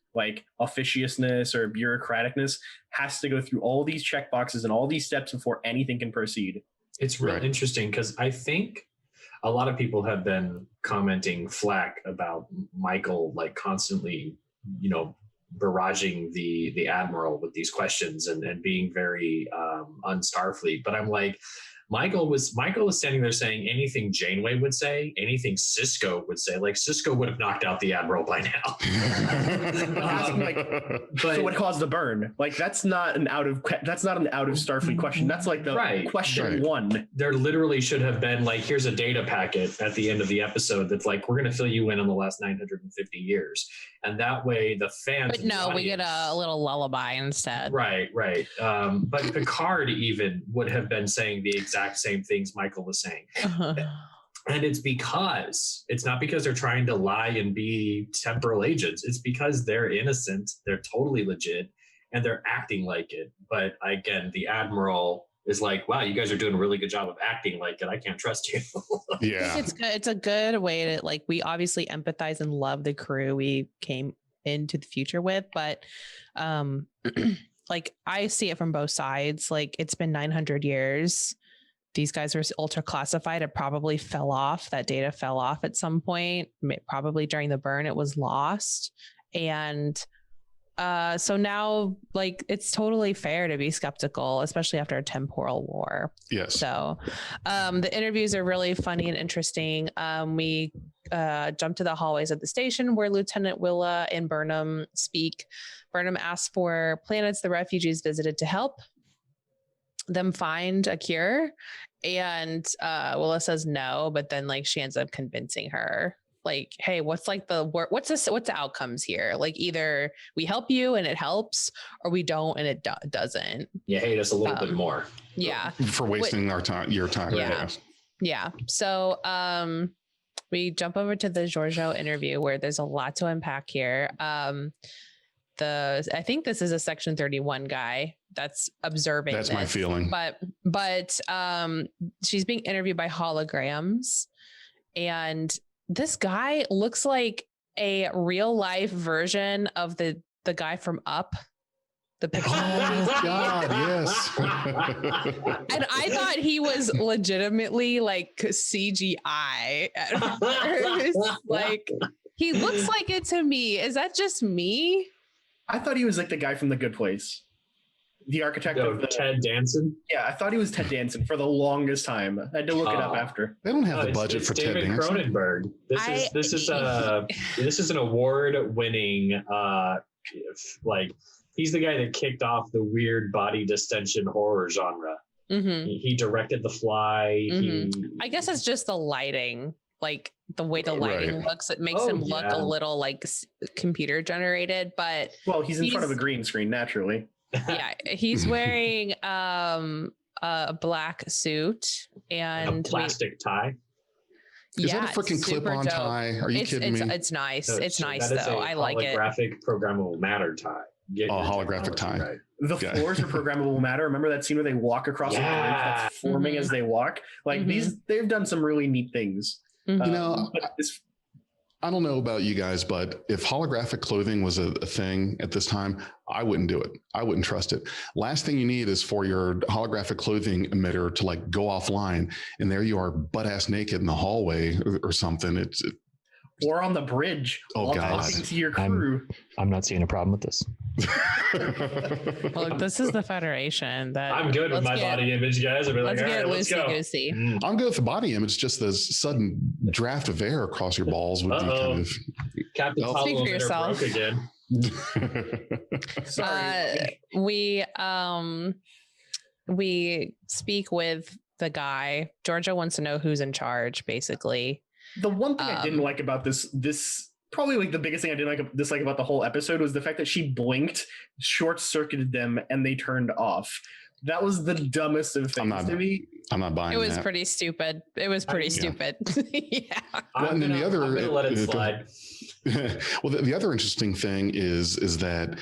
officiousness or bureaucraticness has to go through all these checkboxes and all these steps before anything can proceed. It's really interesting because I think a lot of people have been commenting flack about Michael constantly, barraging the Admiral with these questions and being very un-Starfleet. But I'm like, Michael was standing there saying anything Janeway would say, anything Sisko would say. Sisko would have knocked out the Admiral by now. So what caused the burn? That's not an out of Starfleet question. That's the question one. There literally should have been here's a data packet at the end of the episode that's we're going to fill you in on the last 950 years, and that way the fans. But no, we get a little lullaby instead. Right. But Picard even would have been saying the exact same things Michael was saying. And it's not because they're trying to lie and be temporal agents. It's because they're innocent. They're totally legit and they're acting like it. But again, the Admiral is like, wow, you guys are doing a really good job of acting like it. I can't trust you. Yeah. It's good. It's a good way to like, we obviously empathize and love the crew we came into the future with, but like I see it from both sides. Like it's been 900 years. These guys are ultra classified. It probably fell off. That data fell off at some point. Probably during the burn, it was lost. And so now, like, it's totally fair to be skeptical, especially after a temporal war. Yes. So the interviews are really funny and interesting. We jump to the hallways of the station where Lieutenant Willa and Burnham speak. Burnham asks for planets the refugees visited to help them find a cure. And Willa says no, but then like she ends up convincing her. Like, hey, what's the outcomes here? Like either we help you and it helps, or we don't and it doesn't. You hate us a little bit more. Yeah. For wasting your time. Yeah. Yeah. So we jump over to the Giorgio interview where there's a lot to unpack here. I think this is a Section 31 guy that's observing. That's my feeling. But she's being interviewed by holograms, and this guy looks like a real life version of the guy from Up, the picture. Oh my God, yes. And I thought he was legitimately like CGI at first. Like he looks like it to me. Is that just me? I thought he was like the guy from The Good Place. The architect of the Ted Danson. Yeah, I thought he was Ted Danson for the longest time. I had to look it up after. They don't have the budget for David Ted Danson. Cronenberg. This is an award-winning like he's the guy that kicked off the weird body distension horror genre. Mm-hmm. He directed The Fly. Mm-hmm. I guess it's just the lighting. Like the way the lighting looks, it makes him look a little like computer generated, but well, he's in front of a green screen naturally. Yeah, he's wearing a black suit and a plastic tie. Is that a freaking clip-on tie? Are you kidding me? It's nice. It's nice that is though. a I like it. Holographic programmable matter tie. Holographic tie. Right. The floors are programmable matter. Remember that scene where they walk across the bridge that's forming as they walk? Like they've done some really neat things. Mm-hmm. You know, I don't know about you guys, but if holographic clothing was a thing at this time, I wouldn't do it. I wouldn't trust it. Last thing you need is for your holographic clothing emitter to like go offline, and there you are butt ass naked in the hallway or something. Or on the bridge. Oh God! Talking to your crew. I'm not seeing a problem with this. Well, this is the Federation. I'm good with my body image, guys. I'll be like, all right, let's go. I'm good with the body image. Just the sudden draft of air across your balls would be kind of. Captain Speak for yourself. broke again. Sorry. We speak with the guy. Georgia wants to know who's in charge, basically. The one thing I didn't like about this probably like the biggest thing I didn't dislike about the whole episode was the fact that she blinked, short-circuited them, and they turned off. That was the dumbest of things to me. I'm not buying that. It was pretty stupid. It was pretty stupid. Yeah. I'm gonna let it slide. Well, the other interesting thing is that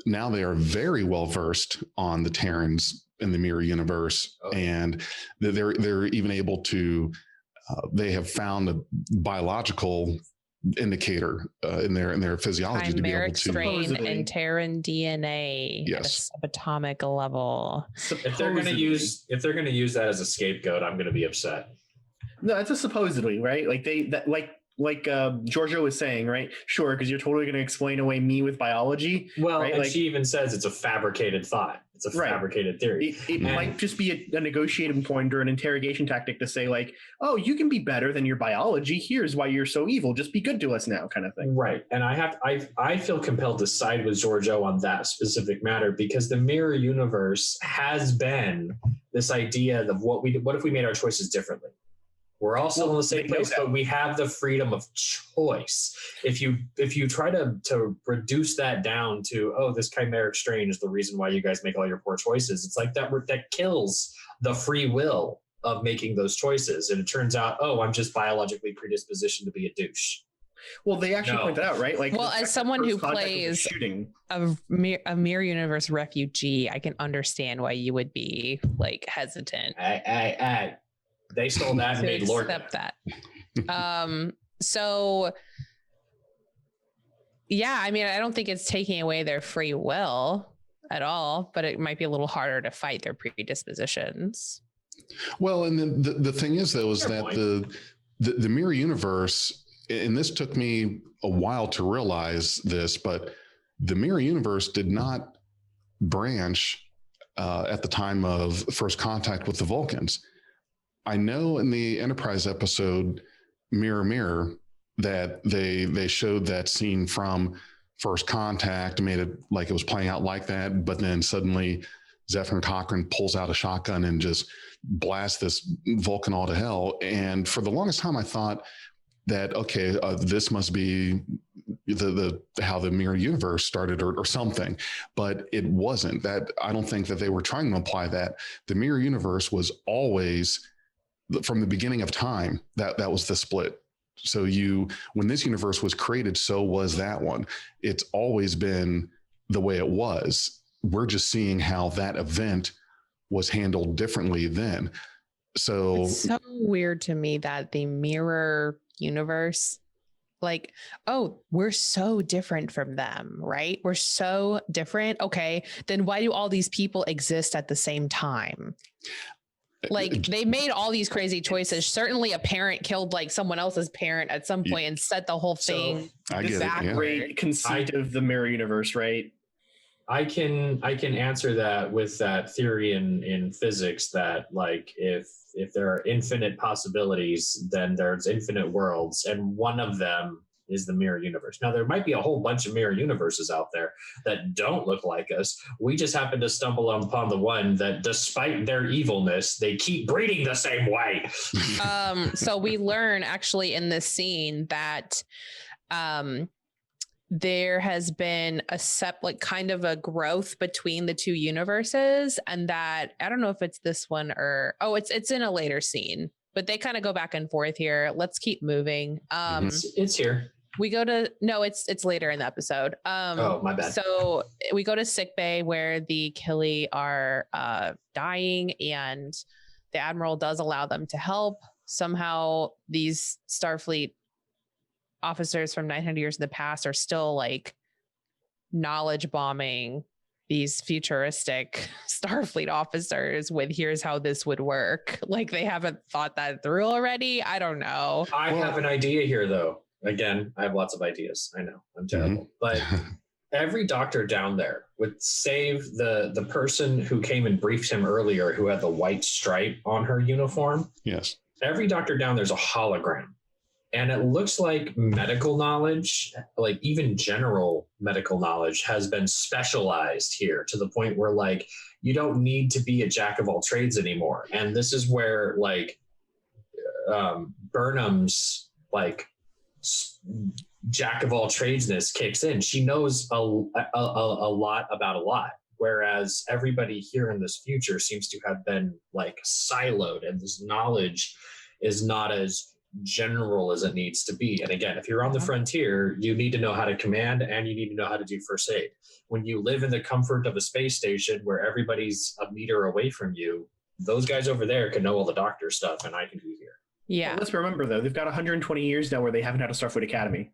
now they are very well versed on the Terrans in the mirror universe, and they're even able to. They have found a biological indicator in their physiology to be able to strain and Terran DNA at a subatomic level. If they're going to use that as a scapegoat, I'm going to be upset. No, it's a supposedly, right? Like Giorgio was saying, right? Sure, because you're totally going to explain away me with biology. Well, right? and she even says it's a fabricated thought. It's a fabricated theory. It might just be a negotiating point or an interrogation tactic to say like, oh, you can be better than your biology. Here's why you're so evil. Just be good to us now, kind of thing. Right. And I feel compelled to side with Giorgio on that specific matter because the mirror universe has been this idea of what if we made our choices differently? We're all still in the same place, but we have the freedom of choice. If you try to reduce that down to, oh, this chimeric strain is the reason why you guys make all your poor choices, it's like that kills the free will of making those choices. And it turns out, oh, I'm just biologically predispositioned to be a douche. Well, they actually No. point that out, right? Like, Well, the as someone who first contact was plays shooting. a mirror universe refugee, I can understand why you would be like hesitant They stole that and to made Lord. accept that. So yeah, I mean, I don't think it's taking away their free will at all, but it might be a little harder to fight their predispositions. Well, and then the thing is, though, is Fair that point. the mirror universe, and this took me a while to realize this, but the mirror universe did not branch at the time of first contact with the Vulcans. I know in the Enterprise episode Mirror Mirror that they showed that scene from first contact, made it like it was playing out like that, but then suddenly Zephyr Cochrane pulls out a shotgun and just blasts this Vulcan all to hell. And for the longest time, I thought that, okay, this must be the how the mirror universe started or something, but it wasn't. That I don't think that they were trying to imply that. The mirror universe was always, from the beginning of time, that was the split. So when this universe was created, so was that one. It's always been the way it was. We're just seeing how that event was handled differently then. So It's so weird to me that the mirror universe, like, oh, we're so different from them, right? We're so different. Okay, then why do all these people exist at the same time? Like, they made all these crazy choices. Certainly a parent killed like someone else's parent at some point and set the whole thing I get it, This yeah. great conceit of the mirror universe, right? I can answer that with that theory in physics that, like, if there are infinite possibilities, then there's infinite worlds, and one of them is the mirror universe. Now, there might be a whole bunch of mirror universes out there that don't look like us. We just happen to stumble upon the one that, despite their evilness, they keep breeding the same way. So we learn actually in this scene that there has been like kind of a growth between the two universes, and that I don't know if it's this one or it's in a later scene, but they kind of go back and forth here. Let's keep moving. It's here. We go to it's later in the episode. Oh, my bad. So we go to sickbay where the Kili are dying, and the Admiral does allow them to help. Somehow these Starfleet officers from 900 years in the past are still like knowledge bombing these futuristic Starfleet officers with here's how this would work. Like, they haven't thought that through already. I don't know. I have an idea here, though. Again, I have lots of ideas. I know I'm terrible, but every doctor down there would save the person who came and briefed him earlier, who had the white stripe on her uniform. Yes. Every doctor down there's a hologram. And it looks like medical knowledge, like even general medical knowledge, has been specialized here to the point where, like, you don't need to be a jack of all trades anymore. And this is where, like, Burnham's, like, jack of all tradesness kicks in. She knows a lot about a lot. Whereas everybody here in this future seems to have been, like, siloed, and this knowledge is not as general as it needs to be. And again, if you're on the frontier, you need to know how to command and you need to know how to do first aid. When you live in the comfort of a space station where everybody's a meter away from you, those guys over there can know all the doctor stuff, and I can be here. Yeah. Well, let's remember, though, they've got 120 years now where they haven't had a Starfleet Academy.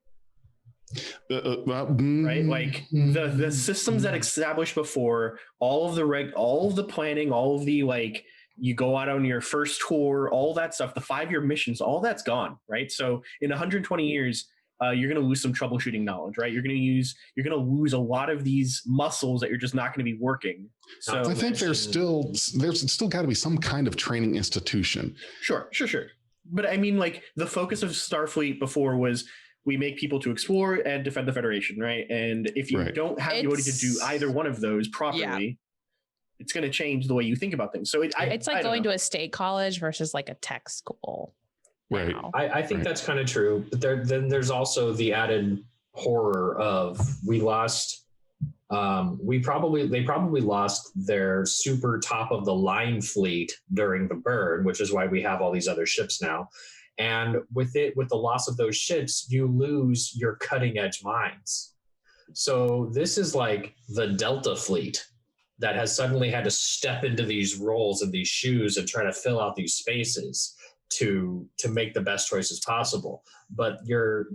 Right, like the systems that established before, all of the planning, all of the, like, you go out on your first tour, all that stuff, the 5-year missions, all that's gone, right? So in 120 years, you're going to lose some troubleshooting knowledge, right? You're going to lose a lot of these muscles that you're just not going to be working. So I think there's still got to be some kind of training institution. Sure. But I mean, like, the focus of Starfleet before was we make people to explore and defend the Federation, right? And if you don't have the ability to do either one of those properly, it's going to change the way you think about things. So it's like going to a state college versus like a tech school. Right. I think that's kind of true. But then there's also the added horror of they probably lost their super top of the line fleet during the burn, which is why we have all these other ships now. And with the loss of those ships, you lose your cutting edge minds. So this is like the Delta Fleet that has suddenly had to step into these roles and these shoes and try to fill out these spaces to make the best choices possible. But your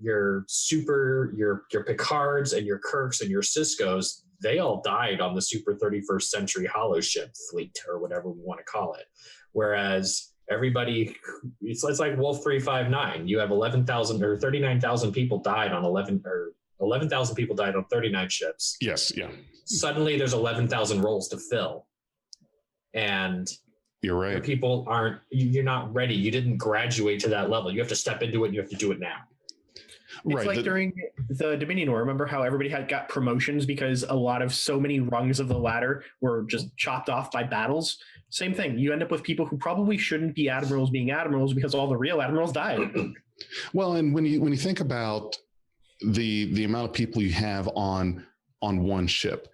Picards and your Kirks and your Ciscos, they all died on the super 31st century hollow ship fleet, or whatever we want to call it. Whereas everybody, it's like Wolf 359. You have 11,000 or 39,000 people died on 11,000 people died on 39 ships. Yes. Yeah. Suddenly there's 11,000 roles to fill. And you're right. You're not ready. You didn't graduate to that level. You have to step into it and you have to do it now. It's like during the Dominion War, remember how everybody got promotions because so many rungs of the ladder were just chopped off by battles? Same thing. You end up with people who probably shouldn't be admirals being admirals because all the real admirals died. Well, and when you think about the amount of people you have on one ship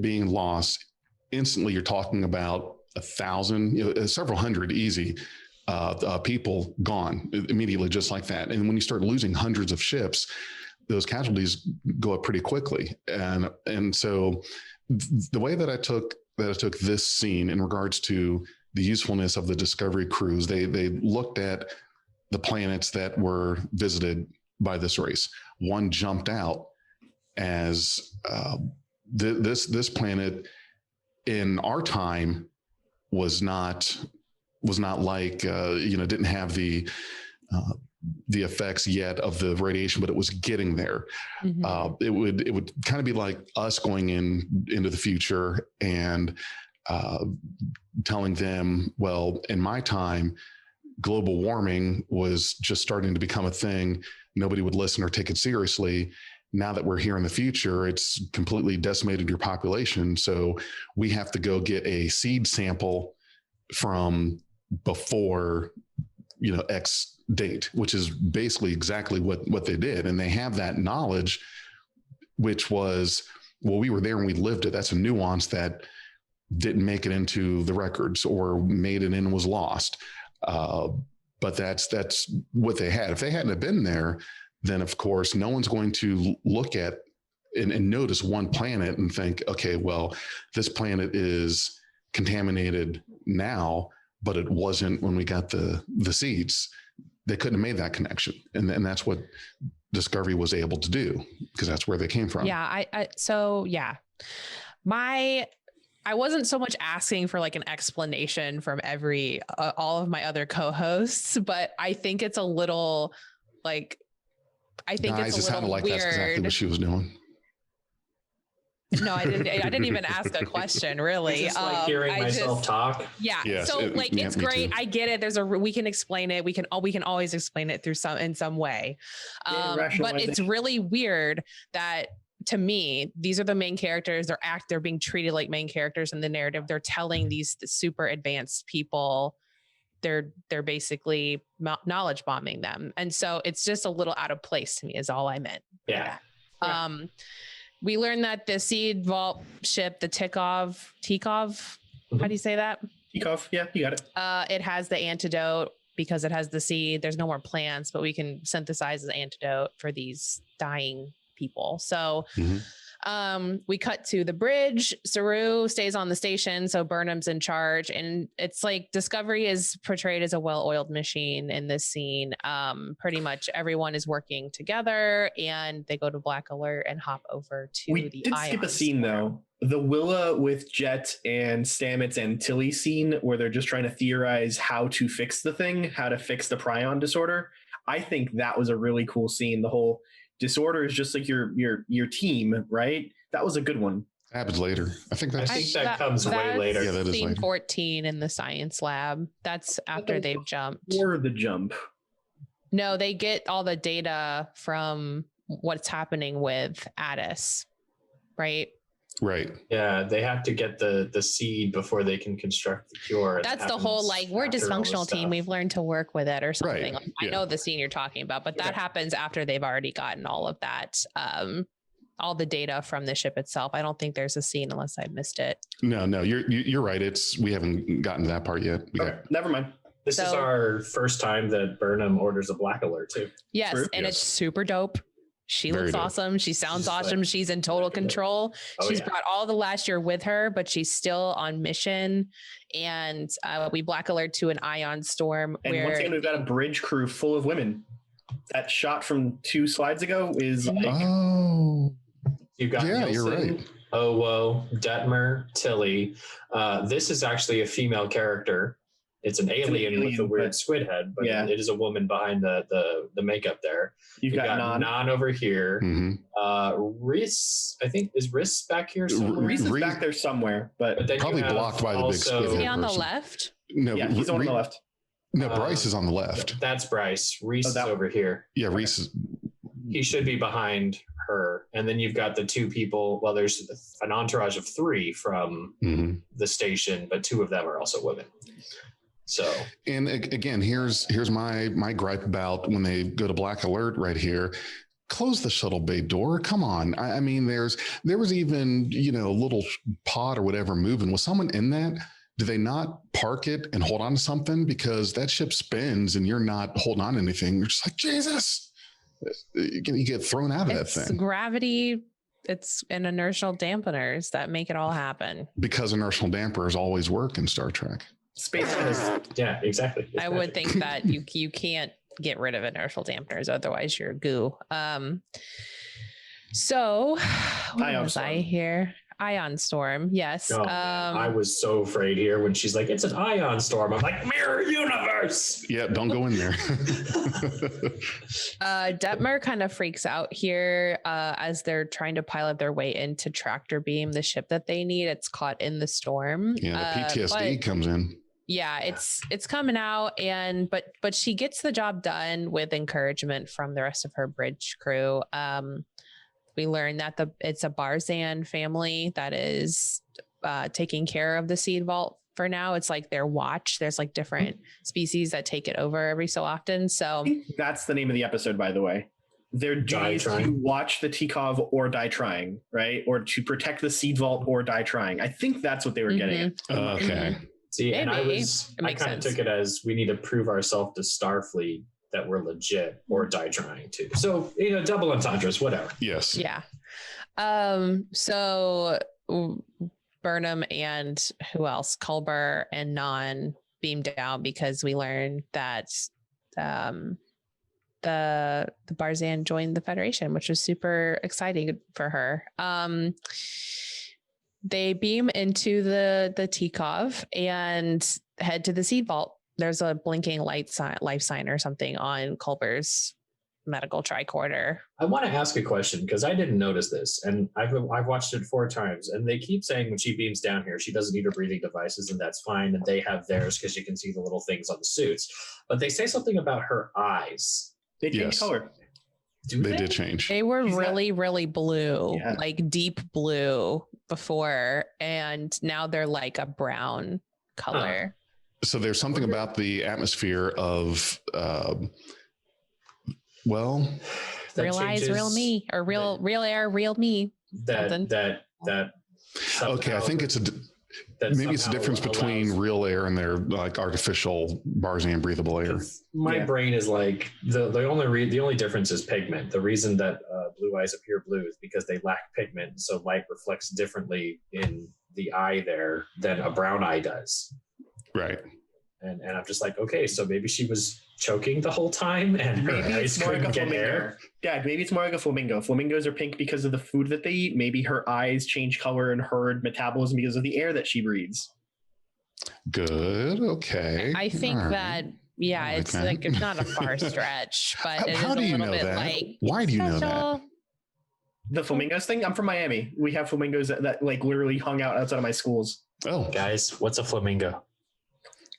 being lost, instantly you're talking about 1,000, several hundred easy people gone immediately, just like that. And when you start losing hundreds of ships, those casualties go up pretty quickly. And so the way that I took this scene in regards to the usefulness of the Discovery crews, they looked at the planets that were visited by this race. One jumped out as this planet in our time was not like didn't have the effects yet of the radiation, but it was getting there. Mm-hmm. It would kind of be like us going into the future and telling them, well, in my time, global warming was just starting to become a thing. Nobody would listen or take it seriously. Now that we're here in the future, it's completely decimated your population. So we have to go get a seed sample from before, X date, which is basically exactly what they did. And they have that knowledge, which was, well, we were there and we lived it. That's a nuance that didn't make it into the records or made it and was lost. But that's what they had. If they hadn't have been there, then of course, no one's going to look at and notice one planet and think, okay, well, this planet is contaminated now, but it wasn't when we got the seeds. They couldn't have made that connection. And that's what Discovery was able to do, because that's where they came from. Yeah. I wasn't so much asking for like an explanation from all of my other co-hosts, but I think it's a little like, It sounded like weird. That's exactly what she was doing. No, I didn't even ask a question, really. It's like hearing myself talk. Yeah. Yes, so it's great. Too. I get it. We can explain it. We can always explain it in some way. But it's really weird that, to me, these are the main characters. They're being treated like main characters in the narrative. They're telling these super advanced people, they're basically knowledge bombing them. And so it's just a little out of place to me is all I meant. Yeah. We learned that the seed vault ship, the Tikov, mm-hmm. How do you say that? Tikov. Yeah, you got it. It has the antidote because it has the seed. There's no more plants, but we can synthesize the antidote for these dying people. So we cut to the bridge. Saru stays on the station, so Burnham's in charge, and it's like Discovery is portrayed as a well-oiled machine in this scene. Pretty much everyone is working together, and they go to Black Alert and hop over to we the did skip a scene though. The Willa with Jet and Stamets and Tilly scene where they're just trying to theorize how to fix the thing, how to fix the prion disorder. I think that was a really cool scene. The whole disorder is just like your team, right? That was a good one. Happens later. I think that comes way later. Yeah, that is scene later. 14 in the science lab. That's after they've jumped. Or the jump. No, they get all the data from what's happening with Addis, right? Right. Yeah, they have to get the seed before they can construct the cure. That's the whole like, we're a dysfunctional team. We've learned to work with it or something. Right. Like, I know the scene you're talking about, but that happens after they've already gotten all of that, all the data from the ship itself. I don't think there's a scene unless I missed it. No, you're right. We haven't gotten to that part yet. Never mind. This is our first time that Burnham orders a black alert too. Yes, True. and it's super dope. She Very looks dope. awesome. She sounds She's awesome. like, She's in total control. Oh, She's yeah. brought all the last year with her, but she's still on mission. And we black alert to an ion storm. And where once again, we've got a bridge crew full of women. That shot from 2 slides ago is like, Oh, You've got yeah, you're Nielsen, right. Owo, Detmer, Tilly. This is actually a female character. It's an alien with a alien, weird but- squid head, but Yeah. it is a woman behind the makeup there. you've got Nhan. Nhan over here. Mhm. Rhys, I think, is Rhys back here somewhere? Reese is Reese- back there somewhere, but But then you Probably have blocked by the big also- squid is he head on the person. left? No, yeah, he's on the left. No, Bryce is on the left. That's Bryce. Reese Oh, is that- over here. Yeah, Reese is. He should be behind her. And then you've got the 2 people. Well, there's an entourage of 3 from Mhm. the station, but 2 of them are also women. So And again, here's my gripe about when they go to black alert right here. Close the shuttle bay door. Come on. I mean, there was even, a little pod or whatever moving. Was someone in that? Do they not park it and hold on to something? Because that ship spins and you're not holding on to anything. You're just like, Jesus. You get thrown out of that It's thing. gravity. It's an inertial dampeners that make it all happen. Because inertial dampers always work in Star Trek. Space is yeah, exactly. I would think that you can't get rid of inertial dampeners, otherwise you're goo. So what Ion was storm. I here? Ion storm, yes. Oh, man, I was so afraid here when she's like, it's an ion storm. I'm like, mirror universe. Yeah, don't go in there. Detmer kind of freaks out here as they're trying to pilot their way into tractor beam, the ship that they need. It's caught in the storm. Yeah, the PTSD comes in. Yeah, it's coming out, and but she gets the job done with encouragement from the rest of her bridge crew. We learn that it's a Barzan family that is taking care of the seed vault for now. It's like their watch. There's like different species that take it over every so often. So that's the name of the episode, by the way. Their duty is to trying. watch the Tikov or die trying, right? Or to protect the seed vault or die trying. I think that's what they were getting at. Okay. See, and I Maybe. was, It I makes kind of sense. took it as we need to prove ourselves to Starfleet that we're legit or die trying to. So, double entendres, whatever. Yes. yeah. So Burnham and who else? Culber and Nhan beam down because we learned that the Barzan joined the Federation, which was super exciting for her. They beam into the Tikov and head to the seed vault. There's a blinking life sign or something on Culber's medical tricorder. I want to ask a question because I didn't notice this, and I've watched it 4 times, and they keep saying when she beams down here, she doesn't need her breathing devices, and that's fine, and they have theirs because you can see the little things on the suits. But they say something about her eyes. They change Yes. color. Do They did change. They were She's not- really, really blue, Yeah. like deep blue before, and now they're like a brown color. So there's something about the atmosphere of, That Real eyes, real changes me, or real air, real me. something. that okay, I somehow- think it's that maybe it's a somehow difference between allows- real air and their like artificial Barzan breathable air. My Yeah. brain is like the only difference is pigment. The reason that blue eyes appear blue is because they lack pigment, so light reflects differently in the eye there than a brown eye does. Right. And I'm just like, okay, so maybe she was choking the whole time and her Maybe eyes it's more like couldn't a get flamingo. air. Dad, maybe it's more like a flamingo. Flamingos are pink because of the food that they eat. Maybe her eyes change color and her metabolism because of the air that she breathes. Good. Okay. I think All right. that, yeah, I like it's that. like, it's not a far stretch, but How- it is how a do you little know bit that? like, Why do you know that? special. The flamingos thing? I'm from Miami. We have flamingos that like literally hung out outside of my schools. Oh. Guys, what's a flamingo?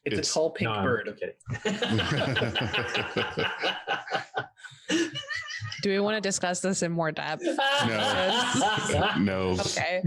It's It's- a tall pink No, I'm bird. kidding. Do we want to discuss this in more depth? No. Okay.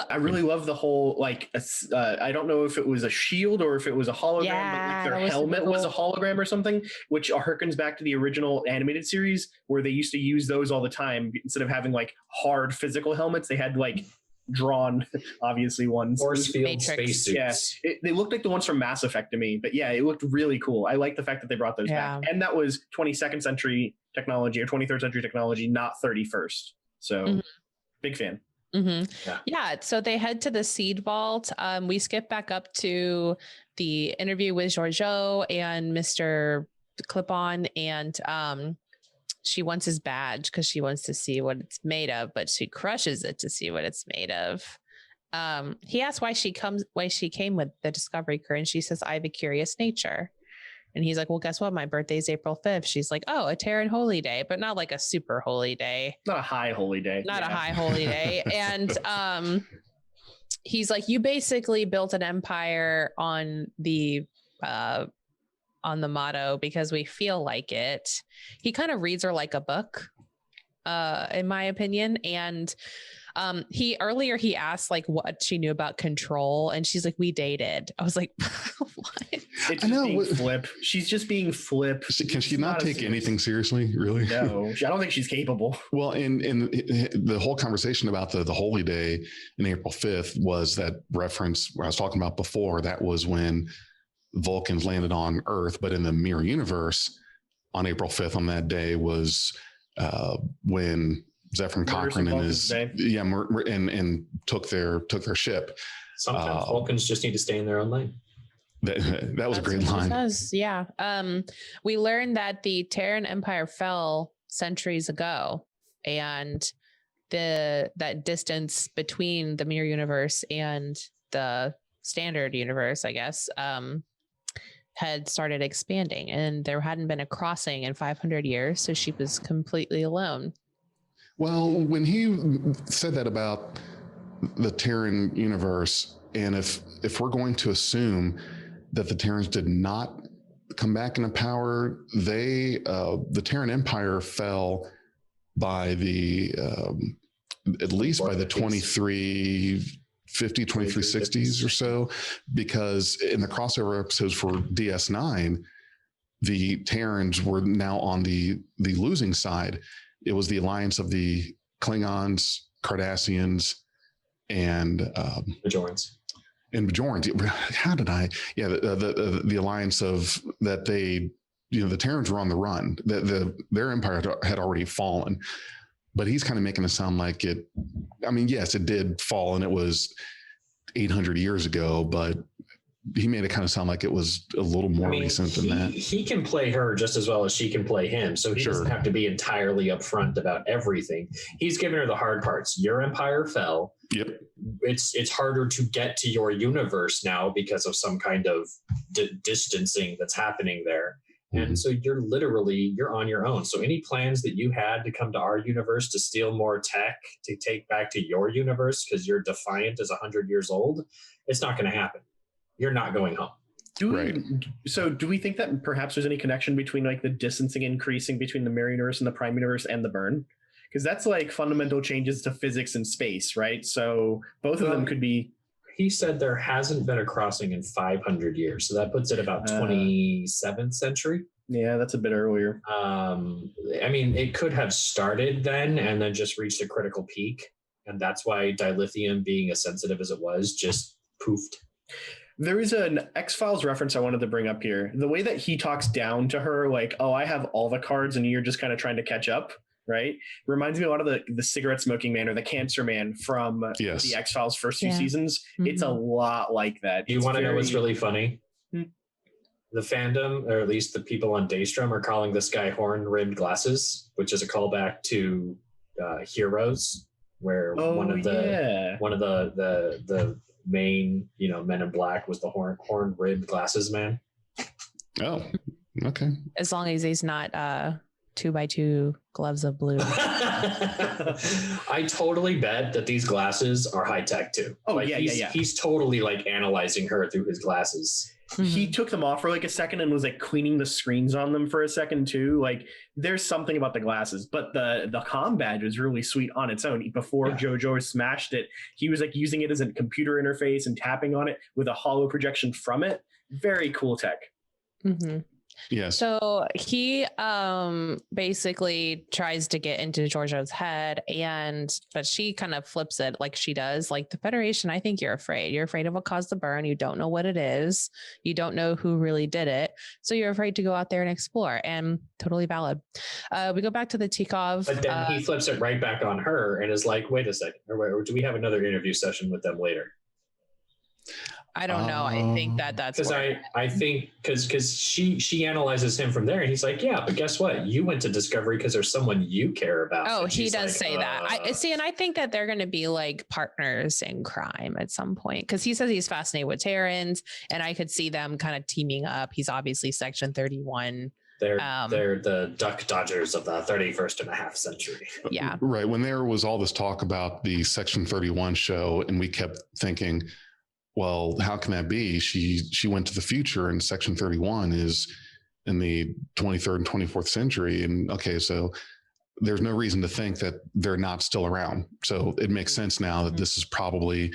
I really love the whole like I don't know if it was a shield or if it was a hologram, Yeah, but that like their was helmet super was a cool. hologram or something, which harkens back to the original animated series where they used to use those all the time. Instead of having like hard physical helmets, they had like drawn, obviously ones. Force field Matrix. spacesuits. Yeah, they looked like the ones from Mass Effect to me, but yeah, it looked really cool. I like the fact that they brought those back, and that was 22nd century technology or 23rd century technology, not 31st. So, big fan. Yeah, so they head to the seed vault. We skip back up to the interview with Georgiou and Mr. Clip-On, and she wants his badge because she wants to see what it's made of, but she crushes it to see what it's made of. He asks why she came with the Discovery crew, and she says, "I have a curious nature." And he's like, "Well, guess what? My birthday's April 5th. She's like, "Oh, a Terran holy day, but not like a super holy day. Not a high holy day. Not a high holy day." And he's like, "You basically built an empire on the motto because we feel like it." He kind of reads her like a book, in my opinion. And he asked like what she knew about control, and she's like, "We dated." I was like, what? It's just being flip. She's just being flip. Can she not take anything seriously? Really? No, I don't think she's capable. Well, in the whole conversation about the holy day in April 5th was that reference where I was talking about before. That was when Vulcans landed on Earth, but in the mirror universe on April 5th on that day was when Zephyr Cochrane and took their ship. Sometimes Vulcans just need to stay in their own lane. That was a great line. Yeah. We learned that the Terran Empire fell centuries ago, and that distance between the mirror universe and the standard universe, I guess, had started expanding, and there hadn't been a crossing in 500 years, so she was completely alone. Well, when he said that about the Terran universe, and if we're going to assume that the Terrans did not come back into power, the Terran Empire fell by at least by the 2360s or so, because in the crossover episodes for DS9, the Terrans were now on the losing side. It was the alliance of the Klingons, Cardassians, and Bajorans. And Bajorans. How did I? Yeah, the alliance of that they, the Terrans were on the run. Their empire had already fallen, but he's kind of making it sound like it. I mean, yes, it did fall, and it was 800 years ago, but he made it kind of sound like it was a little more recent than that. He can play her just as well as she can play him, so he doesn't have to be entirely upfront about everything. He's giving her the hard parts. Your empire fell. Yep. It's harder to get to your universe now because of some kind of distancing that's happening there. And so you're on your own. So any plans that you had to come to our universe to steal more tech to take back to your universe because you're defiant as 100 years old, it's not going to happen. You're not going home. Do we think that perhaps there's any connection between like the distancing increasing between the mirror universe and the prime universe and the burn? Because that's like fundamental changes to physics and space, right? So both of them could be. He said there hasn't been a crossing in 500 years. So that puts it about 27th century. Yeah, that's a bit earlier. I mean, it could have started then and then just reached a critical peak. And that's why dilithium, being as sensitive as it was, just poofed. There is an X-Files reference I wanted to bring up here. The way that he talks down to her, like, "Oh, I have all the cards and you're just kind of trying to catch up," right? Reminds me a lot of the cigarette smoking man or the cancer man from the X-Files first few seasons. It's a lot like that. You want to know what's really funny? The fandom, or at least the people on Daystrom, are calling this guy horn-rimmed glasses, which is a callback to Heroes, where one of the main, Men in Black was the horn-rimmed glasses man. Oh, okay. As long as he's not 2x2 gloves of blue. I totally bet that these glasses are high tech too. Oh, He's totally like analyzing her through his glasses. He took them off for like a second and was like cleaning the screens on them for a second too. Like there's something about the glasses, but the comm badge was really sweet on its own. Before JoJo smashed it, he was like using it as a computer interface and tapping on it with a hollow projection from it. Very cool tech. Yes. So he basically tries to get into Georgia's head, but she kind of flips it like she does. Like, the Federation, I think you're afraid. You're afraid of what caused the burn. You don't know what it is. You don't know who really did it. So you're afraid to go out there and explore. And totally valid. We go back to the Tikov. But then he flips it right back on her and is like, wait a second. Or do we have another interview session with them later? I don't know. I think that's because I think because she analyzes him from there, and he's like, yeah, but guess what? You went to Discovery because there's someone you care about. Oh, he does say that. I see, and I think that they're going to be like partners in crime at some point, because he says he's fascinated with Terrans, and I could see them kind of teaming up. He's obviously Section 31. They're the Duck Dodgers of the 31st and a half century. Yeah. Right. When there was all this talk about the Section 31 show, and we kept thinking, well, how can that be? She went to the future, and Section 31 is in the 23rd and 24th century. And okay, so there's no reason to think that they're not still around. So it makes sense now that this is probably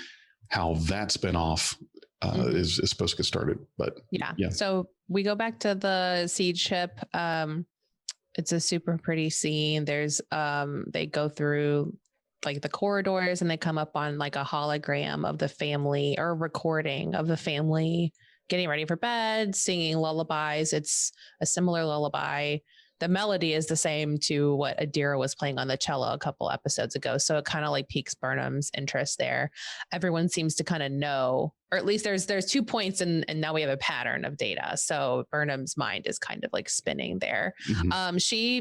how that spinoff is supposed to get started. But yeah. So we go back to the seed ship. It's a super pretty scene. There's they go through like the corridors, and they come up on like a hologram of the family, or a recording of the family getting ready for bed, singing lullabies. It's a similar lullaby. The melody is the same to what Adira was playing on the cello a couple episodes ago. So it kind of like piques Burnham's interest there. Everyone seems to kind of know, or at least there's 2 points, and now we have a pattern of data. So Burnham's mind is kind of like spinning there.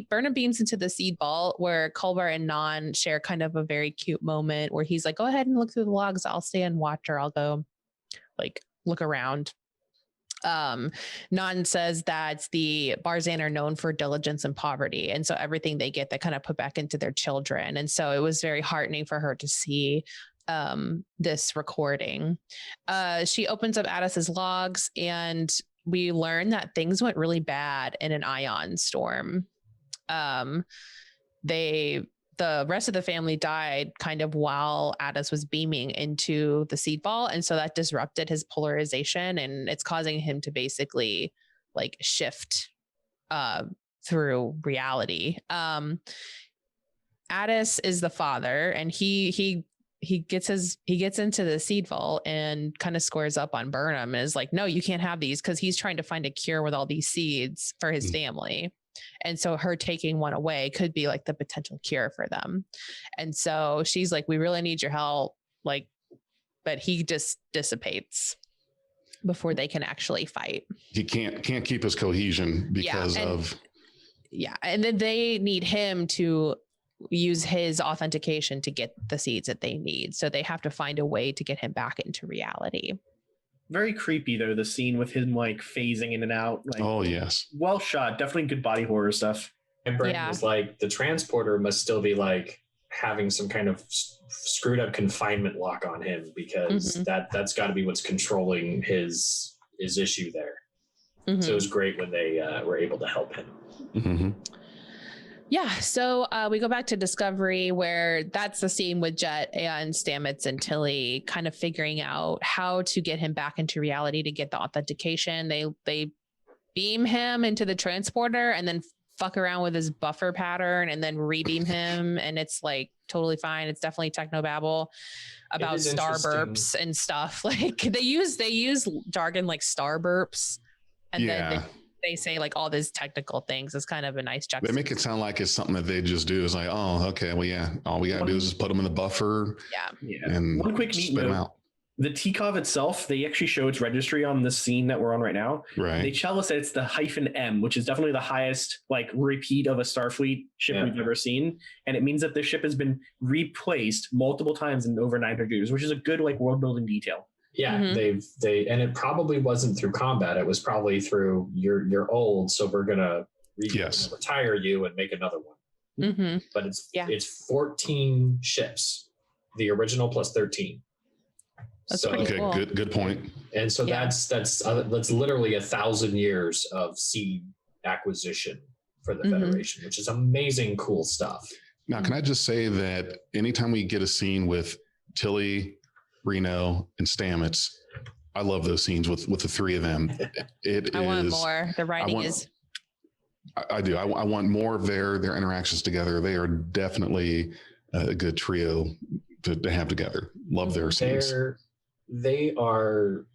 Burnham beams into the seed vault, where Culber and Nhan share kind of a very cute moment where he's like, go ahead and look through the logs. I'll stay and watch, or I'll go like look around. Nhan says that the Barzan are known for diligence and poverty, and so everything they get, they kind of put back into their children. And so it was very heartening for her to see this recording. She opens up Addis's logs, and we learn that things went really bad in an ion storm. The rest of the family died kind of while Addis was beaming into the seed ball. And so that disrupted his polarization, and it's causing him to basically like shift through reality. Addis is the father, and he gets into the seed vault and kind of squares up on Burnham and is like, no, you can't have these, because he's trying to find a cure with all these seeds for his family. And so her taking one away could be like the potential cure for them. And so she's like, we really need your help. Like, but he just dissipates before they can actually fight. He can't keep his cohesion because of. Yeah. And then they need him to use his authentication to get the seeds that they need. So they have to find a way to get him back into reality. Very creepy though, the scene with him like phasing in and out. Like, oh yes, well shot. Definitely good body horror stuff. And Brandon was like, the transporter must still be like having some kind of screwed up confinement lock on him, because that's got to be what's controlling his issue there. So it was great when they were able to help him. Yeah, so we go back to Discovery, where that's the scene with Jet and Stamets and Tilly kind of figuring out how to get him back into reality to get the authentication. They beam him into the transporter and then fuck around with his buffer pattern and then rebeam him, and it's like totally fine. It's definitely technobabble about star burps and stuff. Like they use jargon like star burps, and then they say like all these technical things. Is kind of a nice juxtaposition. They make it sound like it's something that they just do. It's like, oh, okay, well, yeah, all we gotta do is just put them in the buffer. And one quick neat note. The TCOV itself, they actually show its registry on the scene that we're on right now. Right. They tell us that it's the -M, which is definitely the highest like repeat of a Starfleet ship we've ever seen. And it means that the ship has been replaced multiple times in over 900 years, which is a good like world building detail. Yeah, they and it probably wasn't through combat. It was probably through you're old, so we're gonna retire you and make another one. But it's 14 ships, the original plus 13. That's so okay, cool. Good point. And so that's literally 1,000 years of seed acquisition for the Federation, which is amazing, cool stuff. Now, can I just say that anytime we get a scene with Tilly, Reno, and Stamets, I love those scenes with the three of them. I want more. The writing is. I do. I want more of their interactions together. They are definitely a good trio to have together. Love their scenes. They are,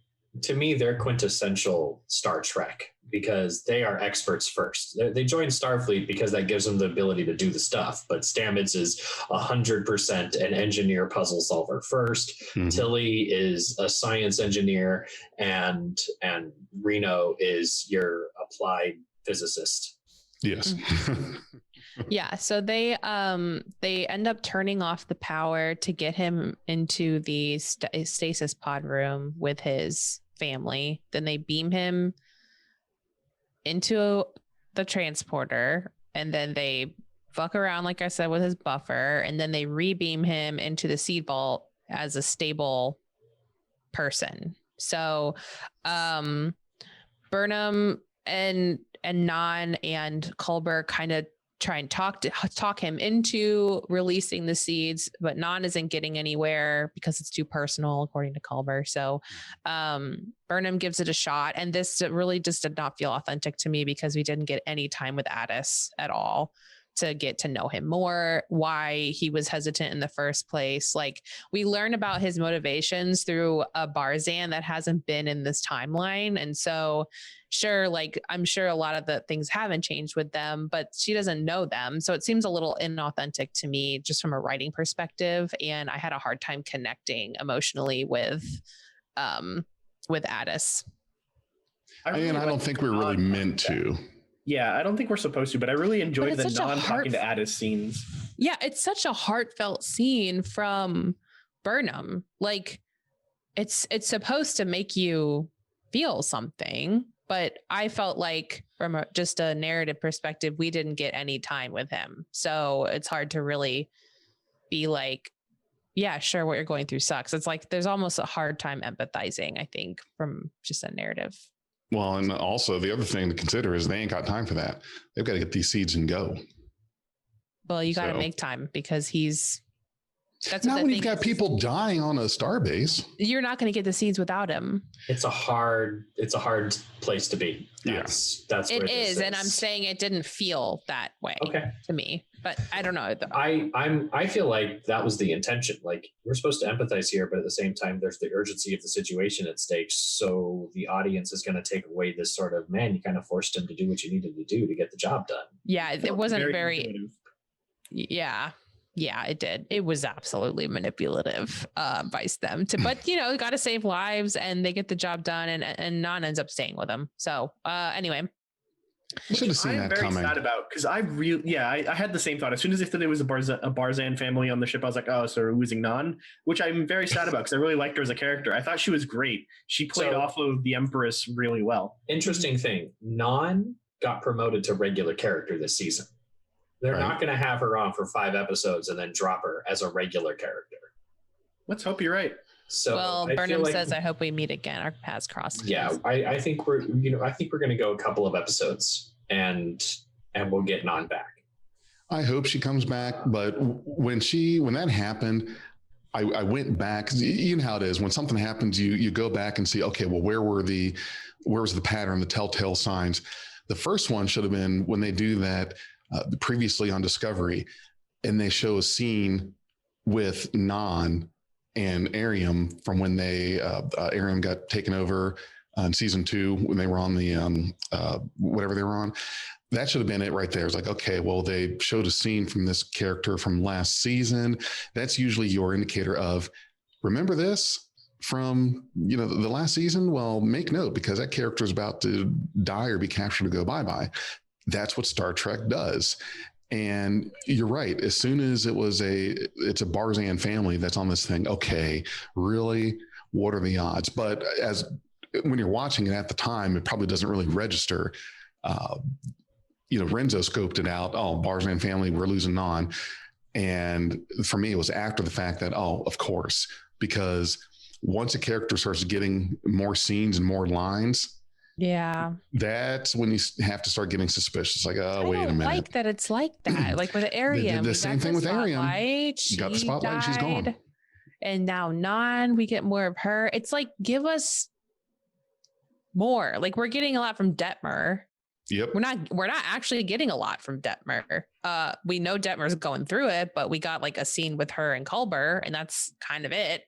to me, they're quintessential Star Trek because they are experts first. They joined Starfleet because that gives them the ability to do the stuff. But Stamets is 100% an engineer puzzle solver first. Mm-hmm. Tilly is a science engineer, and Reno is your applied physicist. Yes. Yeah, so they end up turning off the power to get him into the stasis pod room with his family. Then they beam him into the transporter, and then they fuck around, like I said, with his buffer, and then they rebeam him into the seed vault as a stable person. So Burnham and Nhan and Culber kind of try and talk him into releasing the seeds, but Nhan isn't getting anywhere because it's too personal, according to Culber. So Burnham gives it a shot, and this really just did not feel authentic to me because we didn't get any time with Addis at all to get to know him more, why he was hesitant in the first place. Like, we learn about his motivations through a Barzan that hasn't been in this timeline. And so sure, like, I'm sure a lot of the things haven't changed with them, but she doesn't know them. So it seems a little inauthentic to me just from a writing perspective. And I had a hard time connecting emotionally with Addis. I don't think we're really meant to. Yeah, I don't think we're supposed to, but I really enjoyed the talking to Addis scenes. Yeah, it's such a heartfelt scene from Burnham. Like, it's supposed to make you feel something, but I felt like from just a narrative perspective, we didn't get any time with him. So it's hard to really be like, yeah, sure, what you're going through sucks. It's like there's almost a hard time empathizing, I think, from just a narrative. Well, and also the other thing to consider is they ain't got time for that. They've got to get these seeds and go. Well, you got to make time because that's not when you've got people dying on a starbase. You're not going to get the seeds without him. It's a hard place to be. That's it is, and I'm saying it didn't feel that way to me. But I don't know. I feel like that was the intention. Like, we're supposed to empathize here, but at the same time, there's the urgency of the situation at stake. So the audience is going to take away this sort of, man, you kind of forced him to do what you needed to do to get the job done. Yeah, it wasn't very. Yeah, it did. It was absolutely manipulative by them but got to save lives, and they get the job done, and Nhan ends up staying with him. So anyway. You should have seen that coming. I'm very sad about, because I had the same thought. As soon as they said there was a Barzan family on the ship, I was like, oh, so we're losing Nhan, which I'm very sad about because I really liked her as a character. I thought she was great. She played off of the Empress really well. Interesting thing. Nhan got promoted to regular character this season. They're not going to have her on for 5 episodes and then drop her as a regular character. Let's hope you're right. So, well, Burnham says, "I hope we meet again. Our paths cross." Yeah, I think we're going to go a couple of episodes and we'll get Nhan back. I hope she comes back, but when that happened, I went back. You know how it is when something happens, you go back and see, okay, well, where was the pattern, the telltale signs? The first one should have been when they do that previously on Discovery, and they show a scene with Nhan and Arium from when Arium got taken over in season 2 when they were on the whatever they were on. That should have been it right there. It's like, okay, well, they showed a scene from this character from last season. That's usually your indicator of, remember this from the last season? Well, make note, because that character is about to die or be captured or go bye-bye. That's what Star Trek does. And you're right. As soon as it's a Barzan family that's on this thing, okay, really, what are the odds? But when you're watching it at the time, it probably doesn't really register. Renzo scoped it out. Oh, Barzan family, we're losing Nhan. And for me, it was after the fact that, oh, of course, because once a character starts getting more scenes and more lines, yeah, that's when you have to start getting suspicious. Like, oh, wait a minute. Like that it's like that. Like with Arium. The same thing with Arium. She got the spotlight, she's gone. And now Nhan, we get more of her. It's like, give us more. Like we're getting a lot from Detmer. Yep. We're not actually getting a lot from Detmer. We know Detmer's going through it, but we got like a scene with her and Culber, and that's kind of it.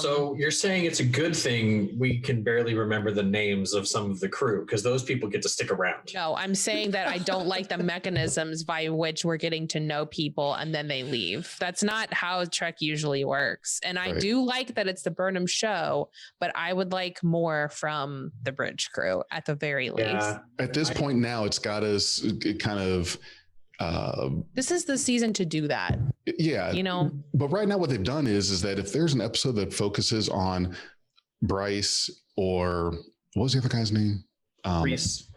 So you're saying it's a good thing we can barely remember the names of some of the crew because those people get to stick around. No, I'm saying that I don't like the mechanisms by which we're getting to know people and then they leave. That's not how Trek usually works. And I do like that it's the Burnham show, but I would like more from the bridge crew at the very least. At this point now, it's got us kind of... this is the season to do that. Yeah. You know, but right now what they've done is that if there's an episode that focuses on Bryce or what was the other guy's name? Reese.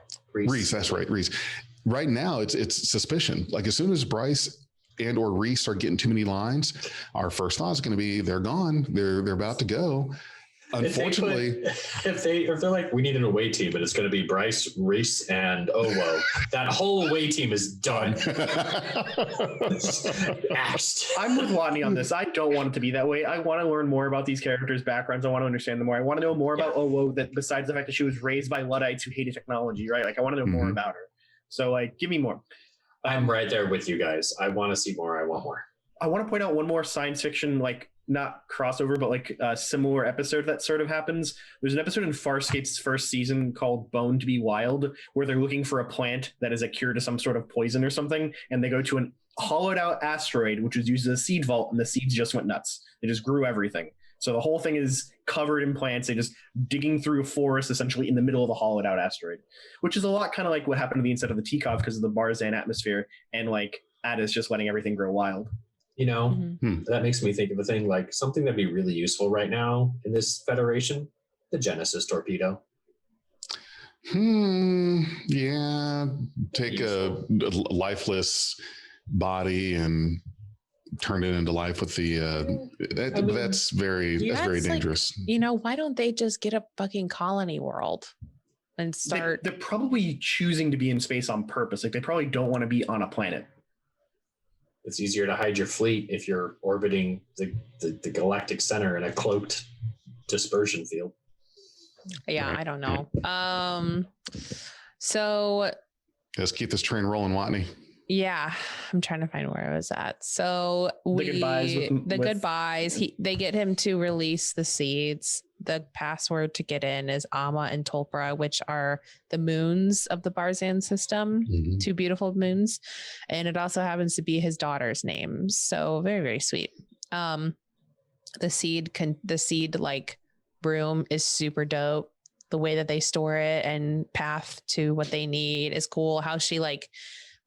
That's right. Reese. Right now it's suspicion. Like as soon as Bryce and or Reese start getting too many lines, our first thought is going to be they're gone. They're about to go. Unfortunately, if they're like, we need an away team, but it's going to be Bryce, Reese, and Owo, that whole away team is done. Axed. I'm with Watney on this. I don't want it to be that way. I want to learn more about these characters' backgrounds. I want to understand them more. I want to know more about Owo, that besides the fact that she was raised by Luddites who hated technology, right? Like I want to know more about her. So like, give me more. I'm right there with you guys. I want to see more. I want more. I want to point out one more science fiction, like not crossover, but like a similar episode that sort of happens. There's an episode in Farscape's first season called Bone to be Wild, where they're looking for a plant that is a cure to some sort of poison or something. And they go to an hollowed out asteroid, which was used as a seed vault, and the seeds just went nuts. They just grew everything. So the whole thing is covered in plants. They just digging through a forest essentially in the middle of a hollowed out asteroid, which is a lot kind of like what happened to the inside of the Tikov because of the Barzan atmosphere and like Addis just letting everything grow wild. You know, that makes me think of a thing like something that'd be really useful right now in this Federation, the Genesis torpedo. Yeah. Take a lifeless body and turn it into life with the that's very dangerous. Like, you know, why don't they just get a fucking colony world and start? They're probably choosing to be in space on purpose. Like they probably don't want to be on a planet. It's easier to hide your fleet if you're orbiting the galactic center in a cloaked dispersion field. Yeah, right. I don't know. So let's keep this train rolling, Watney. Yeah, I'm trying to find where I was at. So the goodbyes. They get him to release the seeds. The password to get in is Amma and Tolpra, which are the moons of the Barzan system, two beautiful moons. And it also happens to be his daughter's name. So very, very sweet. The seed like broom is super dope. The way that they store it and path to what they need is cool. How she like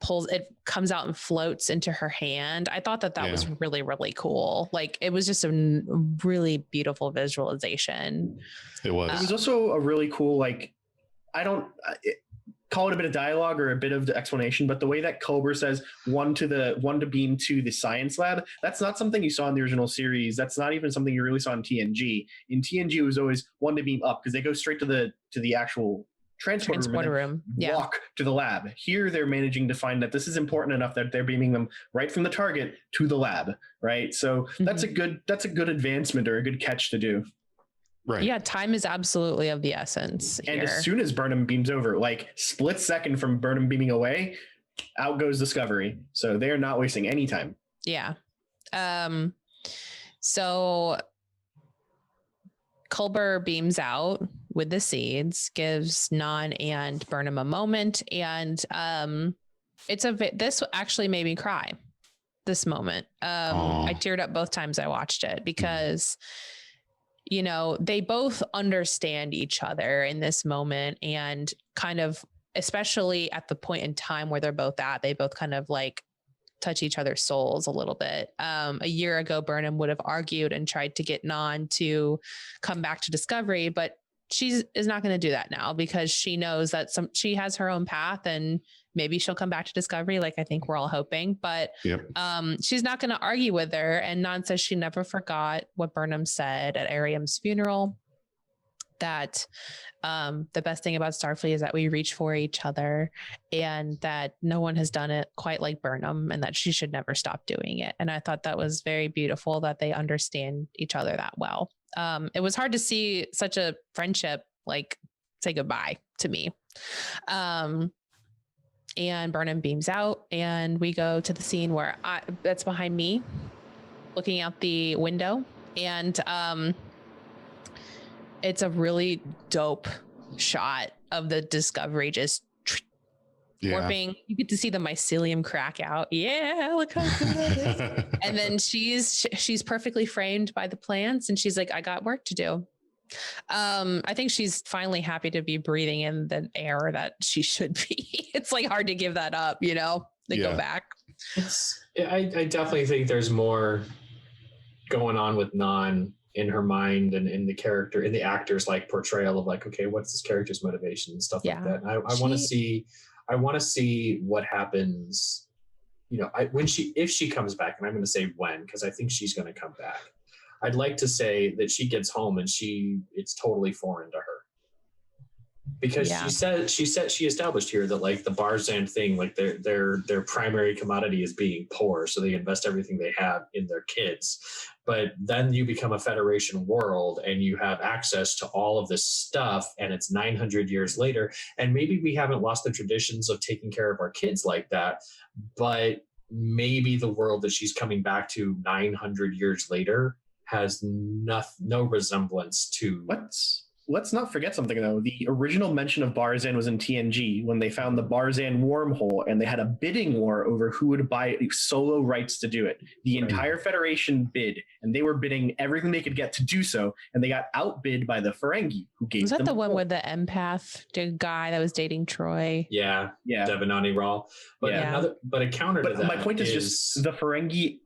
pulls it, comes out and floats into her hand. I thought that was really, really cool. Like it was just a really beautiful visualization. It was. It was also a really cool, like, I don't call it a bit of dialogue or a bit of the explanation, but the way that Culber says one to beam to the science lab, that's not something you saw in the original series. That's not even something you really saw in TNG. In TNG, it was always one to beam up because they go straight to the actual transporter room. Walk to the lab. Here they're managing to find that this is important enough that they're beaming them right from the target to the lab, right? So that's a good advancement or a good catch to do. Right. Yeah, time is absolutely of the essence. And as soon as Burnham beams over, like split second from Burnham beaming away, out goes Discovery. So they're not wasting any time. Yeah. So Culber beams out with the seeds, gives Nhan and Burnham a moment, and this actually made me cry. This moment, I teared up both times I watched it because, you know, they both understand each other in this moment, and kind of, especially at the point in time where they're both at, they both kind of like touch each other's souls a little bit. A year ago, Burnham would have argued and tried to get Nhan to come back to Discovery, but she is not going to do that now because she knows that she has her own path and maybe she'll come back to Discovery. Like I think we're all hoping, but she's not going to argue with her. And Nhan says she never forgot what Burnham said at Ariam's funeral, that the best thing about Starfleet is that we reach for each other and that no one has done it quite like Burnham and that she should never stop doing it. And I thought that was very beautiful that they understand each other that well. It was hard to see such a friendship like say goodbye to me. And Burnham beams out, and we go to the scene where that's behind me, looking out the window, and it's a really dope shot of the Discovery just warping. You get to see the mycelium crack out. Yeah, look how cool that is. And then she's perfectly framed by the plants, and she's like, I got work to do. I think she's finally happy to be breathing in the air that she should be. It's like hard to give that up, you know, go back. I definitely think there's more going on with Nhan in her mind and in the character, in the actor's like portrayal of like, okay, what's this character's motivation and stuff like that. And I want to see what happens, you know, if she comes back, and I'm going to say when, because I think she's going to come back. I'd like to say that she gets home and it's totally foreign to her, because she established here that like the Barzan thing, like their primary commodity is being poor, so they invest everything they have in their kids. But then you become a Federation world and you have access to all of this stuff, and it's 900 years later, and maybe we haven't lost the traditions of taking care of our kids like that, but maybe the world that she's coming back to 900 years later has no resemblance to. Let's not forget something though. The original mention of Barzan was in TNG when they found the Barzan wormhole, and they had a bidding war over who would buy solo rights to do it. The entire Federation bid, and they were bidding everything they could get to do so, and they got outbid by the Ferengi, who gave Was that them the one with the empath guy that was dating Troy? Yeah. Devanani Rawl. But a counter to that. My point is just the Ferengi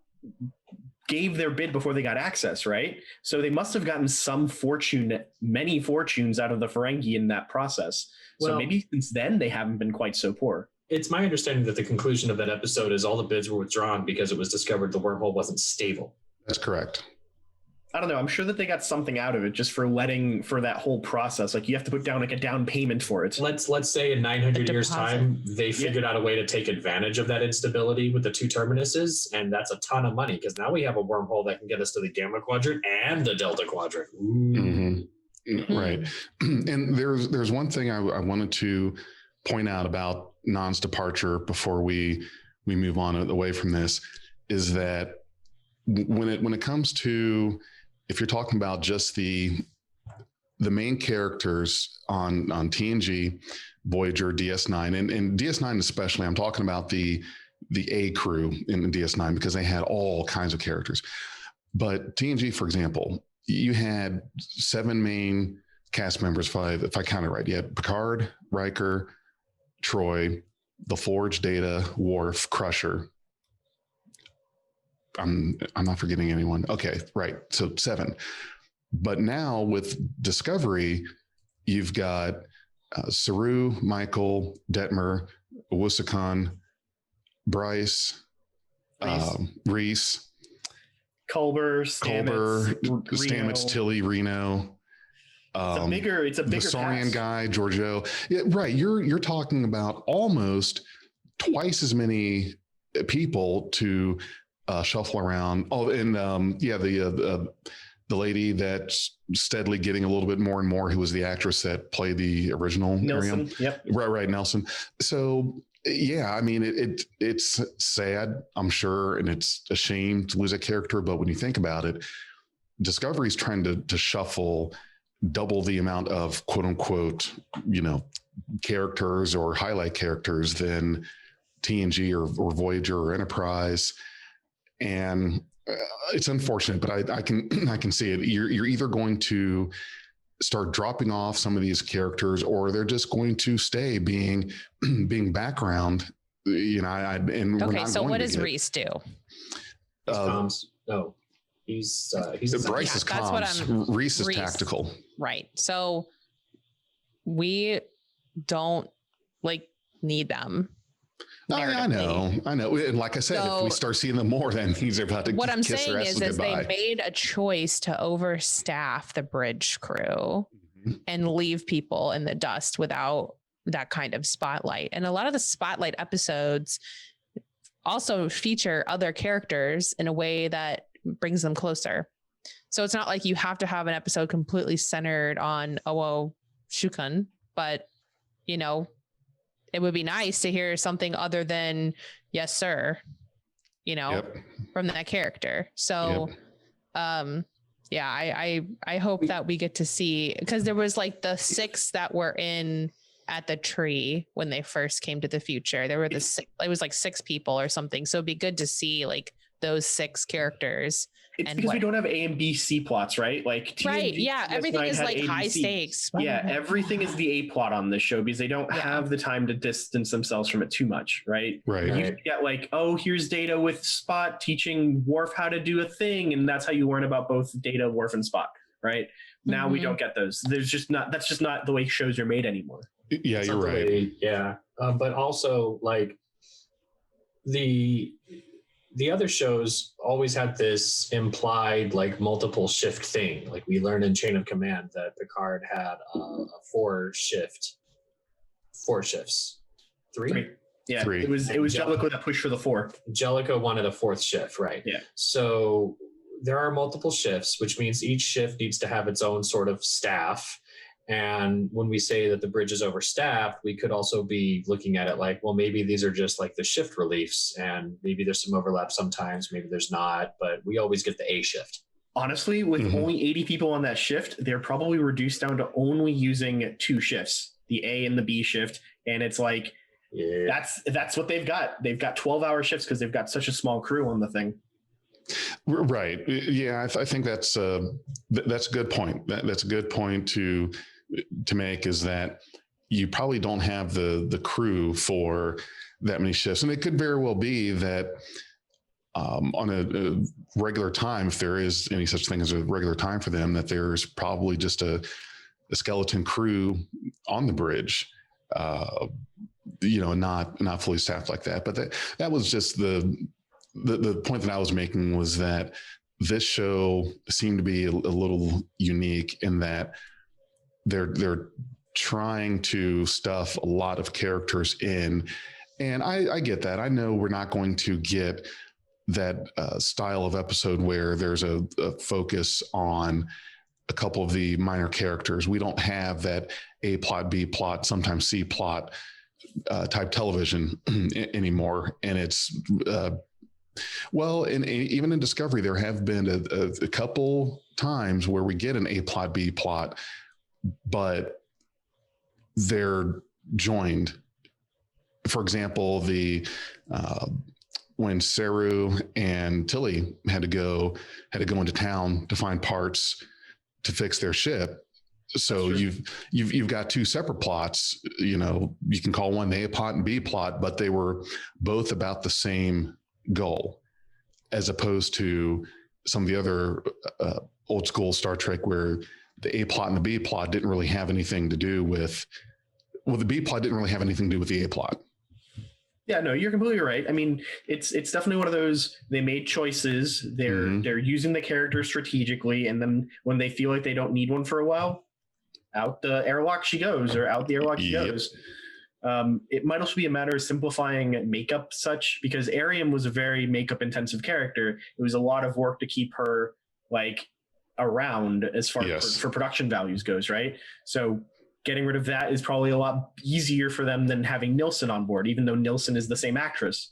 gave their bid before they got access, right? So they must have gotten some fortune, many fortunes out of the Ferengi in that process. So maybe since then they haven't been quite so poor. It's my understanding that the conclusion of that episode is all the bids were withdrawn because it was discovered the wormhole wasn't stable. That's correct. I don't know. I'm sure that they got something out of it just for that whole process. Like you have to put down like a down payment for it. Let's say in 900 years time, they figured out a way to take advantage of that instability with the two terminuses. And that's a ton of money, because now we have a wormhole that can get us to the Gamma Quadrant and the Delta Quadrant. Mm-hmm. Right. And there's one thing I wanted to point out about Nhan's departure before we move on away from this, is that when it comes to, if you're talking about just the main characters on TNG, Voyager, DS9, and DS9 especially, I'm talking about the A crew in DS9, because they had all kinds of characters. But TNG, for example, you had 7 main cast members, 5, if I count it right. You had Picard, Riker, Troy, The Forge, Data, Worf, Crusher. I'm not forgetting anyone. Okay, right. So 7. But now with Discovery, you've got Saru, Michael, Detmer, Owusu-Khan, Bryce, Reese, Culber, Stamets, Tilly, Reno. It's a bigger the Saurian cast. guy, Giorgio. Yeah, right. You're talking about almost twice as many people to shuffle around. Oh, and the lady that's steadily getting a little bit more and more, who was the actress that played the original Nelson. Miriam. Yep. Right, Nelson. So yeah, I mean, it's sad, I'm sure, and it's a shame to lose a character. But when you think about it, Discovery's trying to shuffle double the amount of quote unquote, characters or highlight characters than TNG or Voyager or Enterprise. And it's unfortunate, but I can see it. You're either going to start dropping off some of these characters, or they're just going to stay being background. Okay, so what does Reese do? He's Bryce is comms. Reese is tactical. Right. So we don't need them. I know. And like I said, if we start seeing them more, then he's about to. What I'm kiss saying is they made a choice to overstaff the bridge crew and leave people in the dust without that kind of spotlight. And a lot of the spotlight episodes also feature other characters in a way that brings them closer. So it's not like you have to have an episode completely centered on Owusu-Khan. but you know, it would be nice to hear something other than yes, sir, you know, from that character. So, yeah, I hope that we get to see, because there was like the 6 that were in at the tree when they first came to the future. There were it was like 6 people or something. So it'd be good to see like those 6 characters. It's because we don't have A and B C plots, right? Like right, yeah, everything is like high stakes. Yeah, everything is the A plot on this show because they don't have the time to distance themselves from it too much, right? Right. You get like, oh, here's Data with Spot teaching Worf how to do a thing, and that's how you learn about both Data, Worf, and Spot, right? Now we don't get those. That's just not the way shows are made anymore. Yeah, you're right. But also like the other shows always had this implied like multiple shift thing. Like we learned in Chain of Command that Picard had a 4 shifts. 3? Yeah, 3. It was Jellicoe that pushed for the 4. Jellicoe wanted a 4th shift, right? Yeah. So there are multiple shifts, which means each shift needs to have its own sort of staff. And when we say that the bridge is overstaffed, we could also be looking at it like, well, maybe these are just like the shift reliefs, and maybe there's some overlap sometimes, maybe there's not, but we always get the A shift. Honestly, with only 80 people on that shift, they're probably reduced down to only using 2 shifts, the A and the B shift. And it's like, that's what they've got. They've got 12-hour shifts because they've got such a small crew on the thing. Right. Yeah, I think that's a good point. That's a good point to make, is that you probably don't have the crew for that many shifts. And it could very well be that on a regular time, if there is any such thing as a regular time for them, that there's probably just a skeleton crew on the bridge, not fully staffed like that. But that was just the point that I was making, was that this show seemed to be a little unique in that they're trying to stuff a lot of characters in. And I get that. I know we're not going to get that style of episode where there's a focus on a couple of the minor characters. We don't have that A plot, B plot, sometimes C plot type television anymore. And it's, even in Discovery, there have been a couple times where we get an A plot, B plot, but they're joined. For example, when Saru and Tilly had to go into town to find parts to fix their ship. So sure. you've got 2 separate plots. You can call one the A plot and B plot, but they were both about the same goal, as opposed to some of the other old school Star Trek where the A plot and the B plot didn't really have anything to do with, the B plot didn't really have anything to do with the A plot. Yeah, no, you're completely right. I mean, it's definitely one of those, they made choices. They're using the character strategically, and then when they feel like they don't need one for a while, out the airlock she goes, or out the airlock she goes. It might also be a matter of simplifying makeup such, because Ariam was a very makeup intensive character. It was a lot of work to keep her like around as far as for production values goes, right? So getting rid of that is probably a lot easier for them than having Nilsson on board, even though Nilsson is the same actress.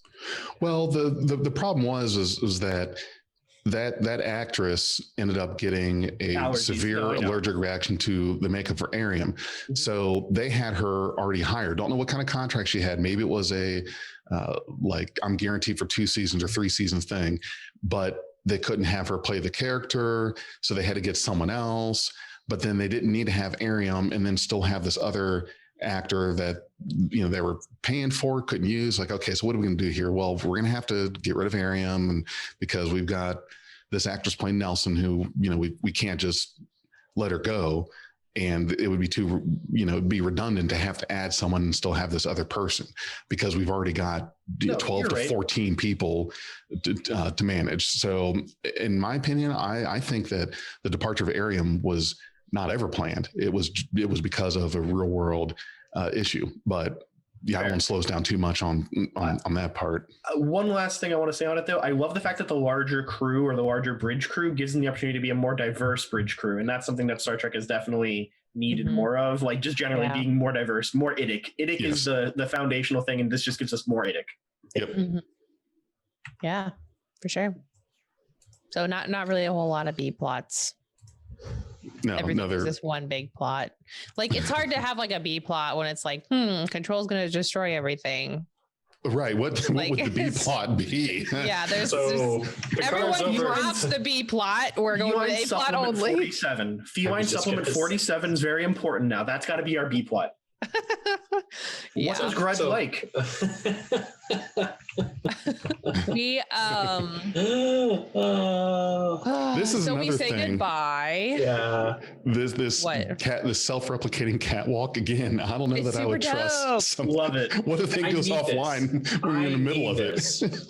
Well, the problem was that actress ended up getting a severe allergic reaction to the makeup for Ariam. Mm-hmm. So they had her already hired. Don't know what kind of contract she had. Maybe it was a I'm guaranteed for 2 seasons or 3 seasons thing, but they couldn't have her play the character. So they had to get someone else, but then they didn't need to have Ariam and then still have this other actor that they were paying for, couldn't use. Like, okay, so what are we going to do here? Well, we're going to have to get rid of Ariam, and because we've got this actress playing Nelson who we can't just let her go, and it would be too be redundant to have to add someone and still have this other person, because we've already got 12 to 14 people to manage. So in my opinion, I think that the departure of Ariam was not ever planned. It was because of a real world issue. But that one slows down too much on that part. One last thing I want to say on it, though. I love the fact that the larger crew or the larger bridge crew gives them the opportunity to be a more diverse bridge crew. And that's something that Star Trek has definitely needed more of, like just generally being more diverse, more IDIC. IDIC is the foundational thing, and this just gives us more IDIC. Yep. Yeah, for sure. So not really a whole lot of B plots. Everything's just one big plot. Like it's hard to have like a B plot when it's like, Control's going to destroy everything. Right. What would the B plot be? Yeah, there's everyone drops the B plot. We're going with A plot only. 47. Feline supplement 47 is very important now. That's got to be our B plot. What does Grudge like? We this is so another we say thing. Goodbye. Yeah. This self-replicating catwalk again. I don't know it's that I would trust. Love it. What if it goes offline when you're in the middle of it?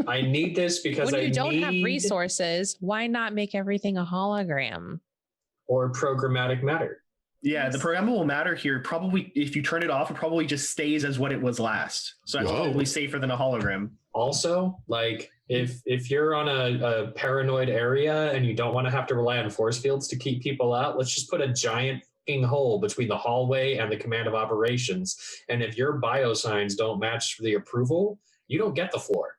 I need this because when you don't have resources, why not make everything a hologram or programmatic matter? Yeah, the programmable matter here probably, if you turn it off, it probably just stays as what it was last. So that's probably safer than a hologram. Also, like if you're on a paranoid area and you don't want to have to rely on force fields to keep people out, let's just put a giant fucking hole between the hallway and the command of operations. And if your biosigns don't match the approval, you don't get the floor.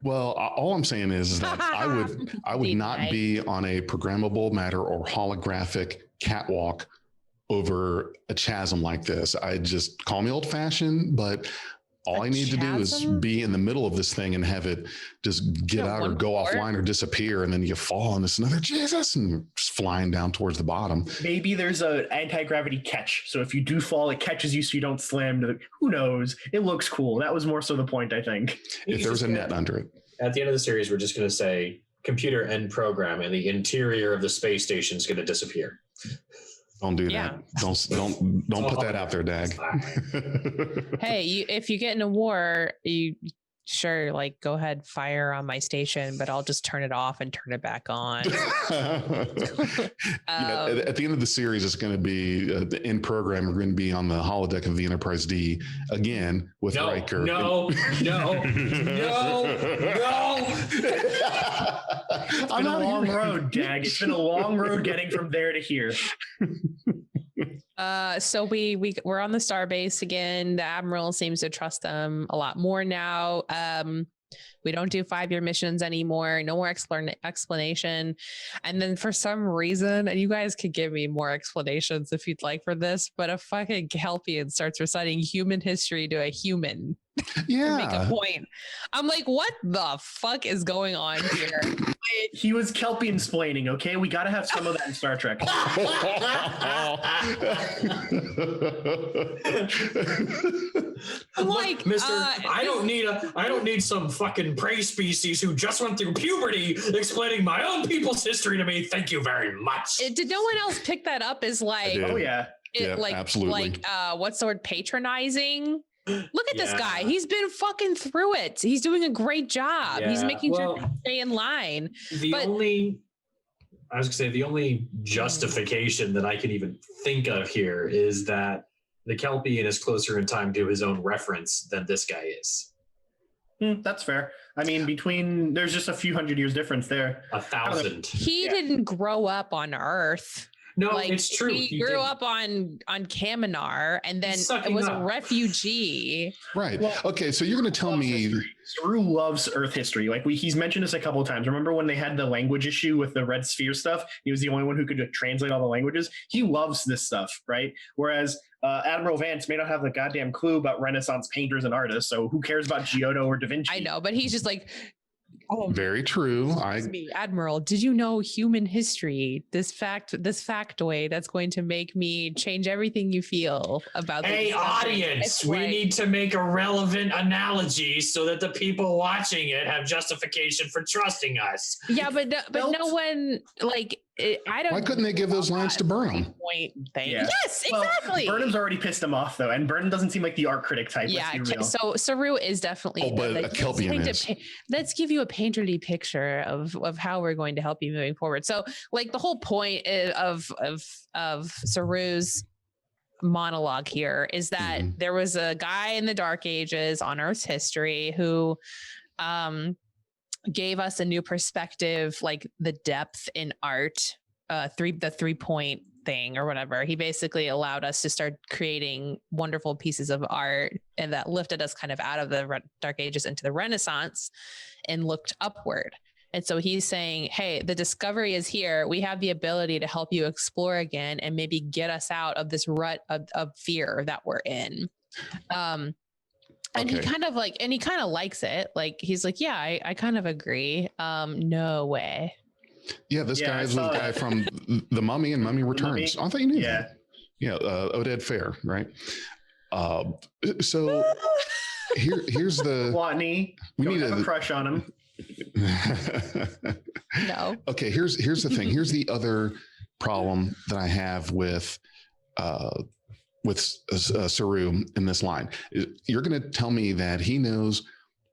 Well, all I'm saying is that I would not be on a programmable matter or holographic catwalk over a chasm like this. I just call me old fashioned, but all I need to do is be in the middle of this thing and have it just get out or go offline or disappear. And then you fall and it's another Jesus and just flying down towards the bottom. Maybe there's an anti-gravity catch. So if you do fall, it catches you so you don't slam to the, who knows? It looks cool. That was more so the point, I think. If there's a net under it. At the end of the series, we're just going to say computer end program and the interior of the space station is going to disappear. Don't do that. Don't put that out there, Dag. Hey, if you get in a war, sure, like go ahead, fire on my station, but I'll just turn it off and turn it back on. At the end of the series, it's going to be the end program. We're going to be on the holodeck of the Enterprise D again with Riker. No. It's been a long road, Jag. It's been a long road getting from there to here. So we're on the starbase again. The Admiral seems to trust them a lot more now. We don't do 5-year missions anymore. No more explanation. And then for some reason, and you guys could give me more explanations if you'd like for this, but a fucking Kelpian starts reciting human history to a human. Yeah. To make a point. I'm like, what the fuck is going on here? He was Kelpian splaining, okay? We got to have some of that in Star Trek. I'm like, Mister, I don't need some fucking prey species who just went through puberty explaining my own people's history to me. Thank you very much. Did no one else pick that up as like, oh yeah. Absolutely. Like, what's the word? Patronizing? Look at this guy. He's been fucking through it. He's doing a great job. He's making sure to stay in line. The only justification that I can even think of here is that the Kelpian is closer in time to his own reference than this guy is. That's fair. I mean, there's just a few hundred years difference there. 1,000. He didn't grow up on Earth. No, it's true. He grew up on Kaminar and then was a refugee. Right. Well, okay, so you're going to tell me... Saru loves Earth history. Like he's mentioned this a couple of times. Remember when they had the language issue with the Red Sphere stuff? He was the only one who could translate all the languages. He loves this stuff, right? Whereas Admiral Vance may not have the goddamn clue about Renaissance painters and artists, so who cares about Giotto or Da Vinci? I know, but he's just like... Oh, very true. Admiral, did you know human history? This factoid that's going to make me change everything you feel about. Hey, audience, we need to make a relevant analogy so that the people watching it have justification for trusting us. Yeah, but no one like. I don't. Why couldn't they give those lines to Burnham? Point thing. Yeah. Yes, exactly. Burnham's already pissed him off though, and Burnham doesn't seem like the art critic type. Yeah. So Saru is definitely. But a Kelpian is. Let's give you a painterly picture of how we're going to help you moving forward. So, like the whole point of Saru's monologue here is that there was a guy in the Dark Ages on Earth's history who gave us a new perspective, like the depth in art, the 3-point thing or whatever. He basically allowed us to start creating wonderful pieces of art, and that lifted us kind of out of the Dark Ages into the Renaissance and looked upward. And so he's saying, hey, the discovery is here. We have the ability to help you explore again and maybe get us out of this rut of fear that we're in. And he kind of likes it. Like, he's like, yeah, I kind of agree. No way. Yeah, this guy is the guy from The Mummy and Mummy Returns. I thought you knew that. Yeah, Oded Fair, right? So here's the Watney. We need a crush on him. No. Okay, here's the thing. Here's the other problem that I have with Saru in this line. You're going to tell me that he knows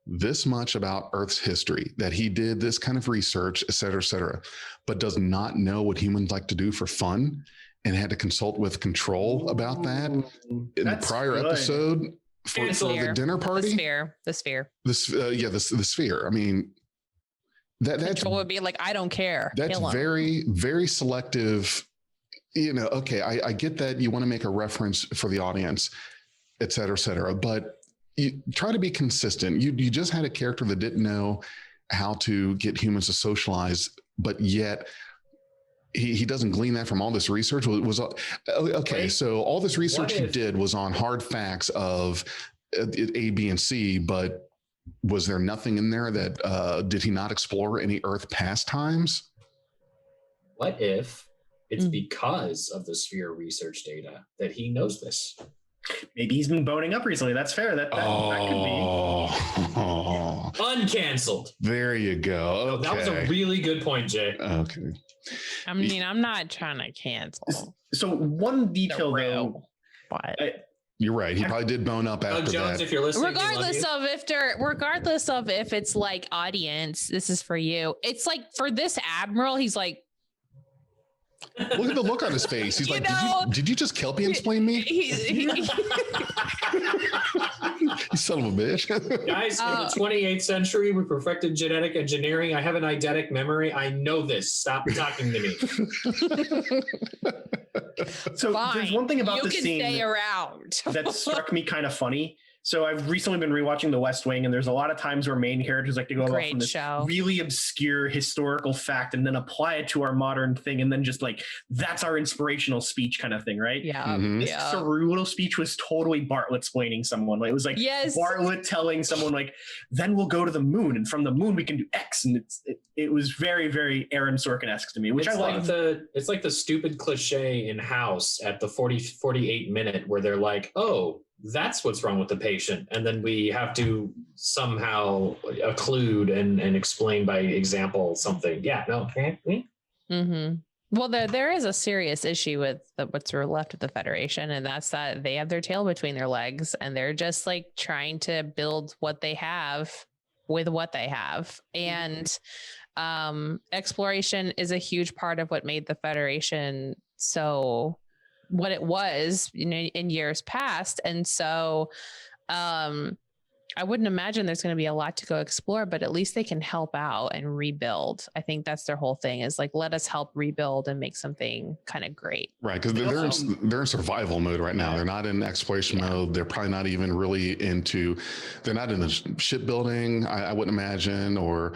this much about Earth's history, that he did this kind of research, et cetera, but does not know what humans like to do for fun and had to consult with Control about that in the prior episode for the dinner party. The sphere. The sphere. I mean, that's Control would be like, I don't care. That's very, very selective. Okay, I get that you want to make a reference for the audience, et cetera, but you try to be consistent. You just had a character that didn't know how to get humans to socialize, but yet he doesn't glean that from all this research. Okay, so all this research he did was on hard facts of A, B, and C, but was there nothing in there that did he not explore any Earth pastimes? What if it's because of the sphere research data that he knows this? Maybe he's been boning up recently. That's fair. That could be. Uncanceled. There you go. Okay. That was a really good point, Jay. Okay. I mean, I'm not trying to cancel. So one detail though, but you're right. He probably did bone up after Jones, that. if you're listening, regardless of if it's like, audience, this is for you. It's like, for this admiral, he's like, look at the look on his face. He's like, did you just Kelpie-explain me? You son of a bitch. Guys, in the 28th century, we perfected genetic engineering. I have an eidetic memory. I know this. Stop talking to me. So there's one thing about the scene stay around. that struck me kind of funny. So I've recently been rewatching The West Wing, and there's a lot of times where main characters like to go off from this really obscure historical fact and then apply it to our modern thing, and then just like, that's our inspirational speech kind of thing, right? Yeah. This Saru little speech was totally Bartlett explaining someone. Like, it was like Bartlett telling someone like, then we'll go to the moon, and from the moon we can do X, and it was very, very Aaron Sorkin-esque to me, which I love. It's like the stupid cliche in House at the 48 minute where they're like, oh, that's what's wrong with the patient, and then we have to somehow occlude and explain by example something. Well, there is a serious issue with what's left of the Federation, and that's that they have their tail between their legs, and they're just like trying to build what they have with what they have. And exploration is a huge part of what made the Federation so what it was, in years past. And so I wouldn't imagine there's going to be a lot to go explore, but at least they can help out and rebuild. I think that's their whole thing, is like, let us help rebuild and make something kind of great. Right. Because they're in survival mode right now. They're not in exploration mode. They're probably not even really they're not in the shipbuilding, I wouldn't imagine, or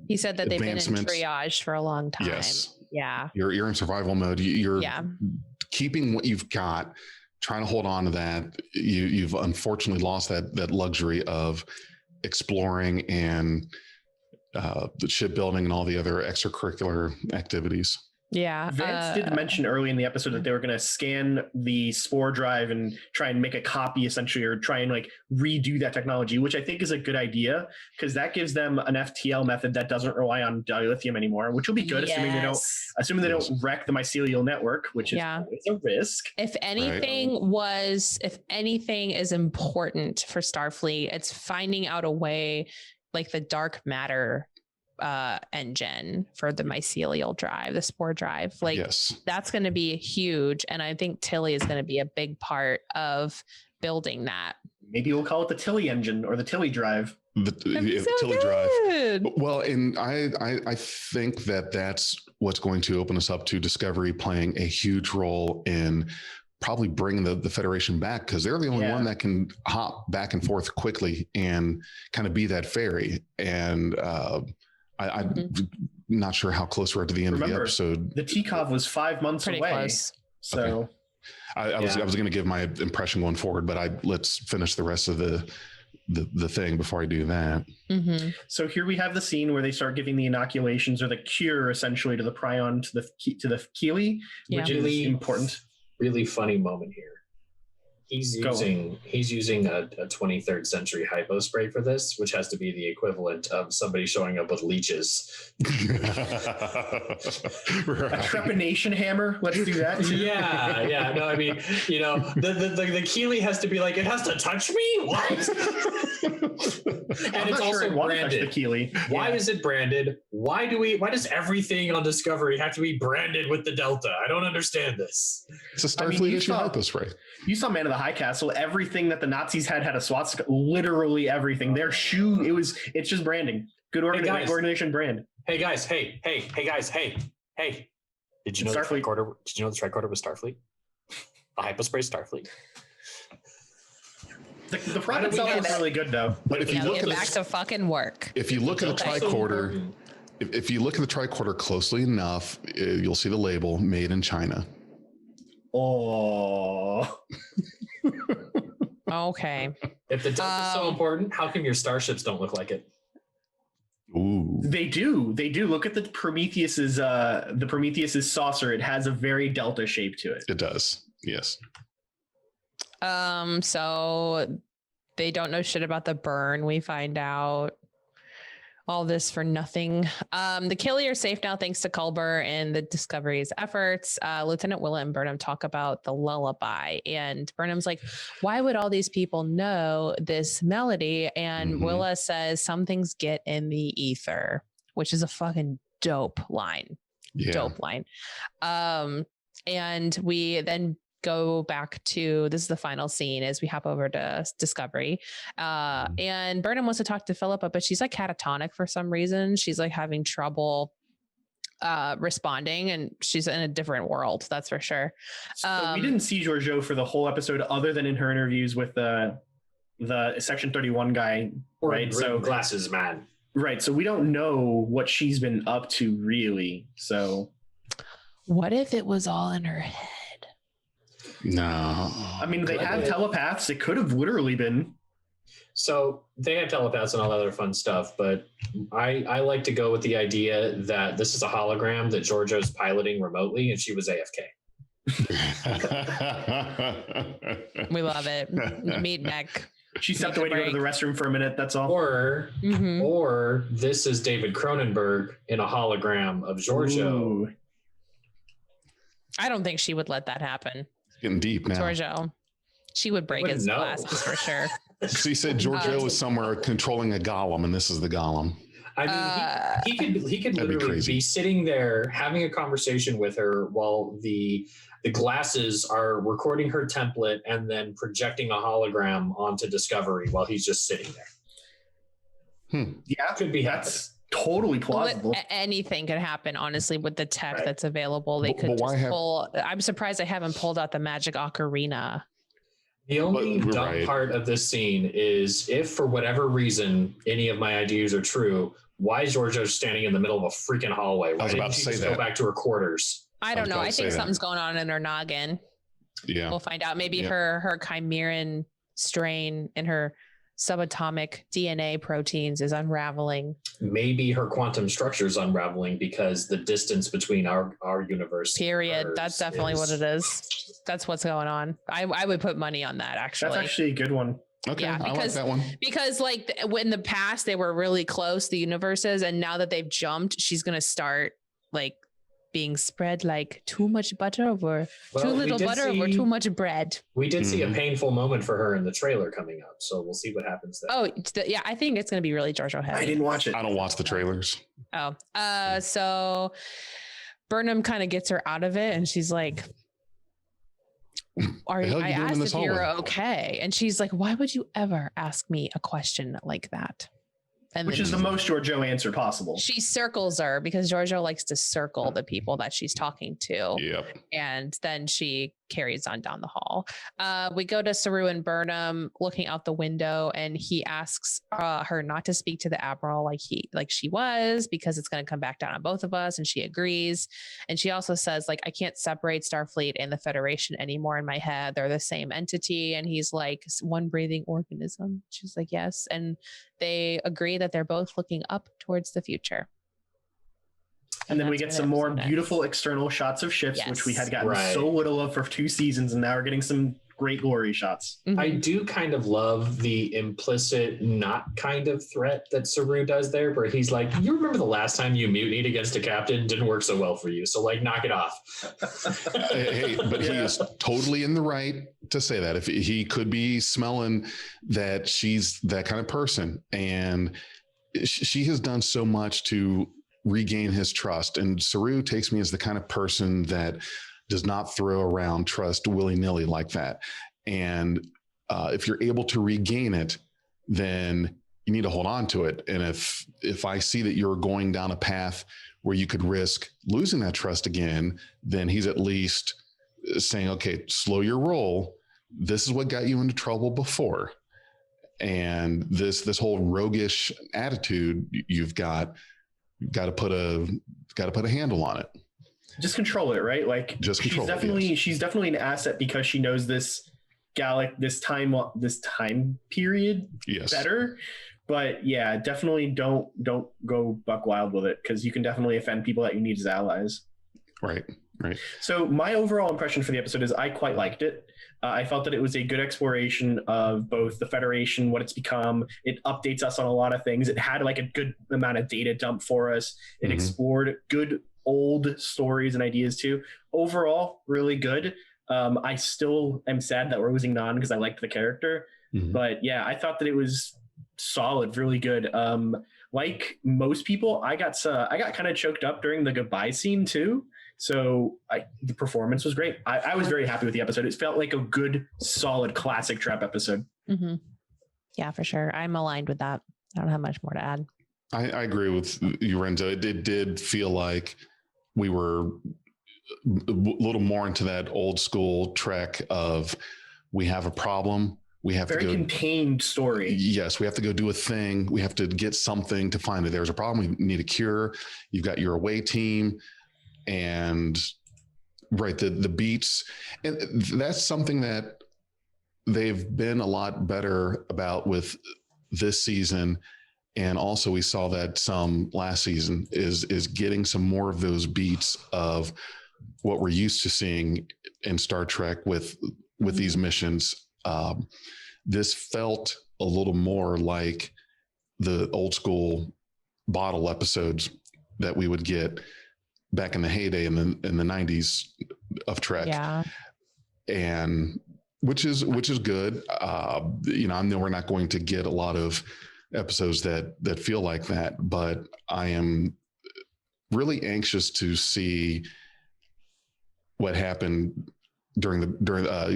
he said that they've been in triage for a long time. Yes. Yeah. You're in survival mode. You're keeping what you've got, trying to hold on to that. You've unfortunately lost that luxury of exploring and the shipbuilding and all the other extracurricular activities. Yeah. Vance did mention early in the episode that they were going to scan the spore drive and try and make a copy, essentially, or try and like redo that technology, which I think is a good idea, because that gives them an FTL method that doesn't rely on dilithium anymore, which will be good, assuming they don't wreck the mycelial network, which is always a risk. If anything is important for Starfleet, it's finding out a way, like the dark matter engine for the mycelial drive, the spore drive. Like that's going to be huge. And I think Tilly is going to be a big part of building that. Maybe we'll call it the Tilly engine or the Tilly drive. The Tilly drive. Well, and I think that's what's going to open us up to Discovery playing a huge role in probably bringing the Federation back, because they're the only one that can hop back and forth quickly and kind of be that ferry. And I'm not sure how close we're to the end of the episode. The TCOV was 5 months pretty away. Close. So okay. I was going to give my impression going forward, but let's finish the rest of the thing before I do that. So here we have the scene where they start giving the inoculations or the cure essentially to the prion to the Keely, which is important. Really funny moment here. He's using a 23rd century hypo spray for this, which has to be the equivalent of somebody showing up with leeches. A trepanation hammer. Let's do that too. Yeah. No, I mean, the Keely has to be like, it has to touch me. What? And it's also branded. The Keely. Why is it branded? Why does everything on Discovery have to be branded with the Delta? I don't understand this. It's a Starfleet issue hypo spray. You saw Man of the High Castle. Everything that the Nazis had a swastika. Literally everything. Their shoe. It's just branding. Good organization brand. Hey guys. Hey guys. Hey. Did you know the tricorder? Did you know the tricorder was Starfleet? The hypospray Starfleet. The product itself is really good though. But if you look at back to fucking work. If you look at the tricorder, if you look at the tricorder closely enough, you'll see the label "Made in China." Oh. Okay. If the Delta is so important, how come your starships don't look like it? Ooh. They do. Look at the Prometheus's saucer. It has a very Delta shape to it. It does. Yes. So they don't know shit about the burn. We find out all this for nothing. The Keely are safe now thanks to Culber and the Discovery's efforts. Lieutenant Willa and Burnham talk about the lullaby, and Burnham's like, why would all these people know this melody? And Willa says some things get in the ether, which is a fucking dope line. And we then go back to, this is the final scene as we hop over to Discovery. And Burnham wants to talk to Philippa, but she's like catatonic for some reason. She's like having trouble responding, and she's in a different world, that's for sure. So we didn't see Georgiou for the whole episode other than in her interviews with the Section 31 guy, right? So glasses man. Right. So we don't know what she's been up to really. So what if it was all in her head? No. I mean, they have telepaths. It could have literally been. So they have telepaths and all that other fun stuff, but I like to go with the idea that this is a hologram that Georgiou's piloting remotely and she was AFK. We love it. Meet Meg. She stepped away to go to the restroom for a minute. That's all. Or this is David Cronenberg in a hologram of Georgiou. Ooh. I don't think she would let that happen. Getting deep now. Georgiou. She would break his glasses for sure. She said Georgiou was somewhere controlling a golem, and this is the golem. I mean, he could literally be sitting there having a conversation with her while the glasses are recording her template and then projecting a hologram onto Discovery while he's just sitting there. Yeah, could be. That's totally plausible. Anything could happen, honestly, with the tech that's available. They could just pull. I'm surprised they haven't pulled out the magic ocarina. The only dumb part of this scene is if for whatever reason any of my ideas are true, why is Georgiou standing in the middle of a freaking hallway? Why didn't she just go back to her quarters? I don't know. I think something's going on in her noggin. Yeah. We'll find out. Maybe her chimeran strain in her subatomic DNA proteins is unraveling. Maybe her quantum structure is unraveling because the distance between our universe. Period. That's definitely what it is. That's what's going on. I would put money on that, actually. That's actually a good one. Okay, yeah, I like that one. Because like in the past they were really close, the universes, and now that they've jumped, she's gonna start like being spread like too much butter over Well, too we little did butter over see- too much bread. We did see a Mhm. painful moment for her in the trailer coming up, so we'll see what happens there. Oh, yeah, I think it's going to be really Giorgio heavy. I didn't watch it. I don't watch the trailers. Oh, so Burnham kind of gets her out of it, and she's like, The hell I you doing in asked this if you're hallway? okay. And she's like, why would you ever ask me a question like that? And Which then is the most Giorgio answer possible. she circles her because Giorgio likes to circle the people that she's talking to. Yep. And then she carries on down the hall. We go to Saru and Burnham looking out the window, and he asks her not to speak to the admiral like she was, because it's going to come back down on both of us. And she agrees. And she also says, like, I can't separate Starfleet and the Federation anymore in my head. They're the same entity. And he's like, one breathing organism. She's like, yes. And they agree that they're both looking up towards the future. And then we that's get where some the more episode ends. beautiful external shots of ships, which we Yes. had gotten Right. so little of for 2 seasons, and now we're getting some great glory shots. Mhm. I do kind of love the implicit, not kind of threat that Saru does there, where he's like, you remember the last time you mutinied against a captain? Didn't work so well for you. So, like, knock it off. Hey, but he is totally in the right to say that. If he could be smelling that she's that kind of person, and she has done so much to regain his trust. And Saru takes me as the kind of person that does not throw around trust willy-nilly like that. And if you're able to regain it, then you need to hold on to it. And if I see that you're going down a path where you could risk losing that trust again, then he's at least saying, okay, slow your roll. This is what got you into trouble before. And this whole roguish attitude you've got to put a handle on it. Just control it, right? Like, Just control it, she's definitely an asset because she knows this time period Yes. better. But yeah, definitely don't go buck wild with it, because you can definitely offend people that you need as allies. Right. So my overall impression for the episode is I quite liked it. I felt that it was a good exploration of both the Federation, what it's become. It updates us on a lot of things. It had like a good amount of data dump for us. It Mhm. explored good old stories and ideas too. Overall, really good. I still am sad that we're losing Nhan because I liked the character. Mhm. But yeah, I thought that it was solid, really good. Like most people, I got kind of choked up during the goodbye scene too. So the performance was great. I was very happy with the episode. It felt like a good, solid, classic Trap episode. Mm-hmm. Yeah, for sure. I'm aligned with that. I don't have much more to add. I agree with you, Renzo. It did feel like we were a little more into that old school Trek of, we have a problem. We have Very to go contained story. Yes, we have to go do a thing. We have to get something to find that there's a problem. We need a cure. You've got your away team, and right, the beats. And that's something that they've been a lot better about with this season. And also we saw that some last season is getting some more of those beats of what we're used to seeing in Star Trek with these missions. This felt a little more like the old school bottle episodes that we would get back in the heyday in the 90s of Trek. Yeah. And which is good. I know we're not going to get a lot of episodes that feel like that, but I am really anxious to see what happened during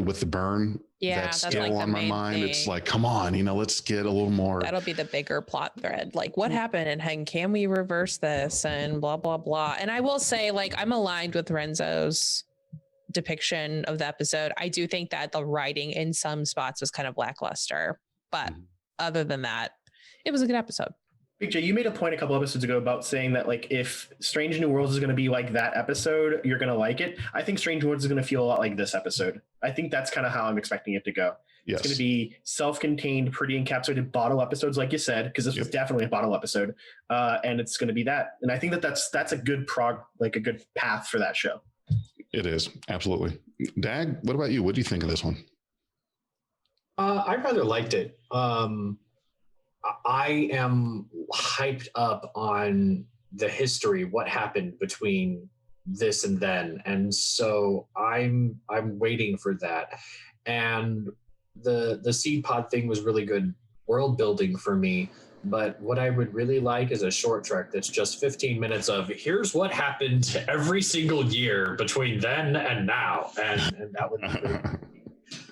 with the burn. Yeah, That's that's still like the on my main mind. thing. It's like, come on, let's get a little more. That'll be the bigger plot thread. Like, what happened and can we reverse this and blah, blah, blah. And I will say, like, I'm aligned with Renzo's depiction of the episode. I do think that the writing in some spots was kind of lackluster. But other than that, it was a good episode. Big J, you made a point a couple episodes ago about saying that, like, if Strange New Worlds is going to be like that episode, you're going to like it. I think Strange New Worlds is going to feel a lot like this episode. I think that's kind of how I'm expecting it to go. Yes. It's going to be self-contained, pretty encapsulated bottle episodes, like you said, because this was definitely a bottle episode, and it's going to be that. And I think that's a good a good path for that show. It is, absolutely. Dag, what about you? What do you think of this one? I rather liked it. I am hyped up on the history, what happened between this and then. And so I'm waiting for that. And the seed pod thing was really good world building for me. But what I would really like is a short trek that's just 15 minutes of here's what happened every single year between then and now. And that would be really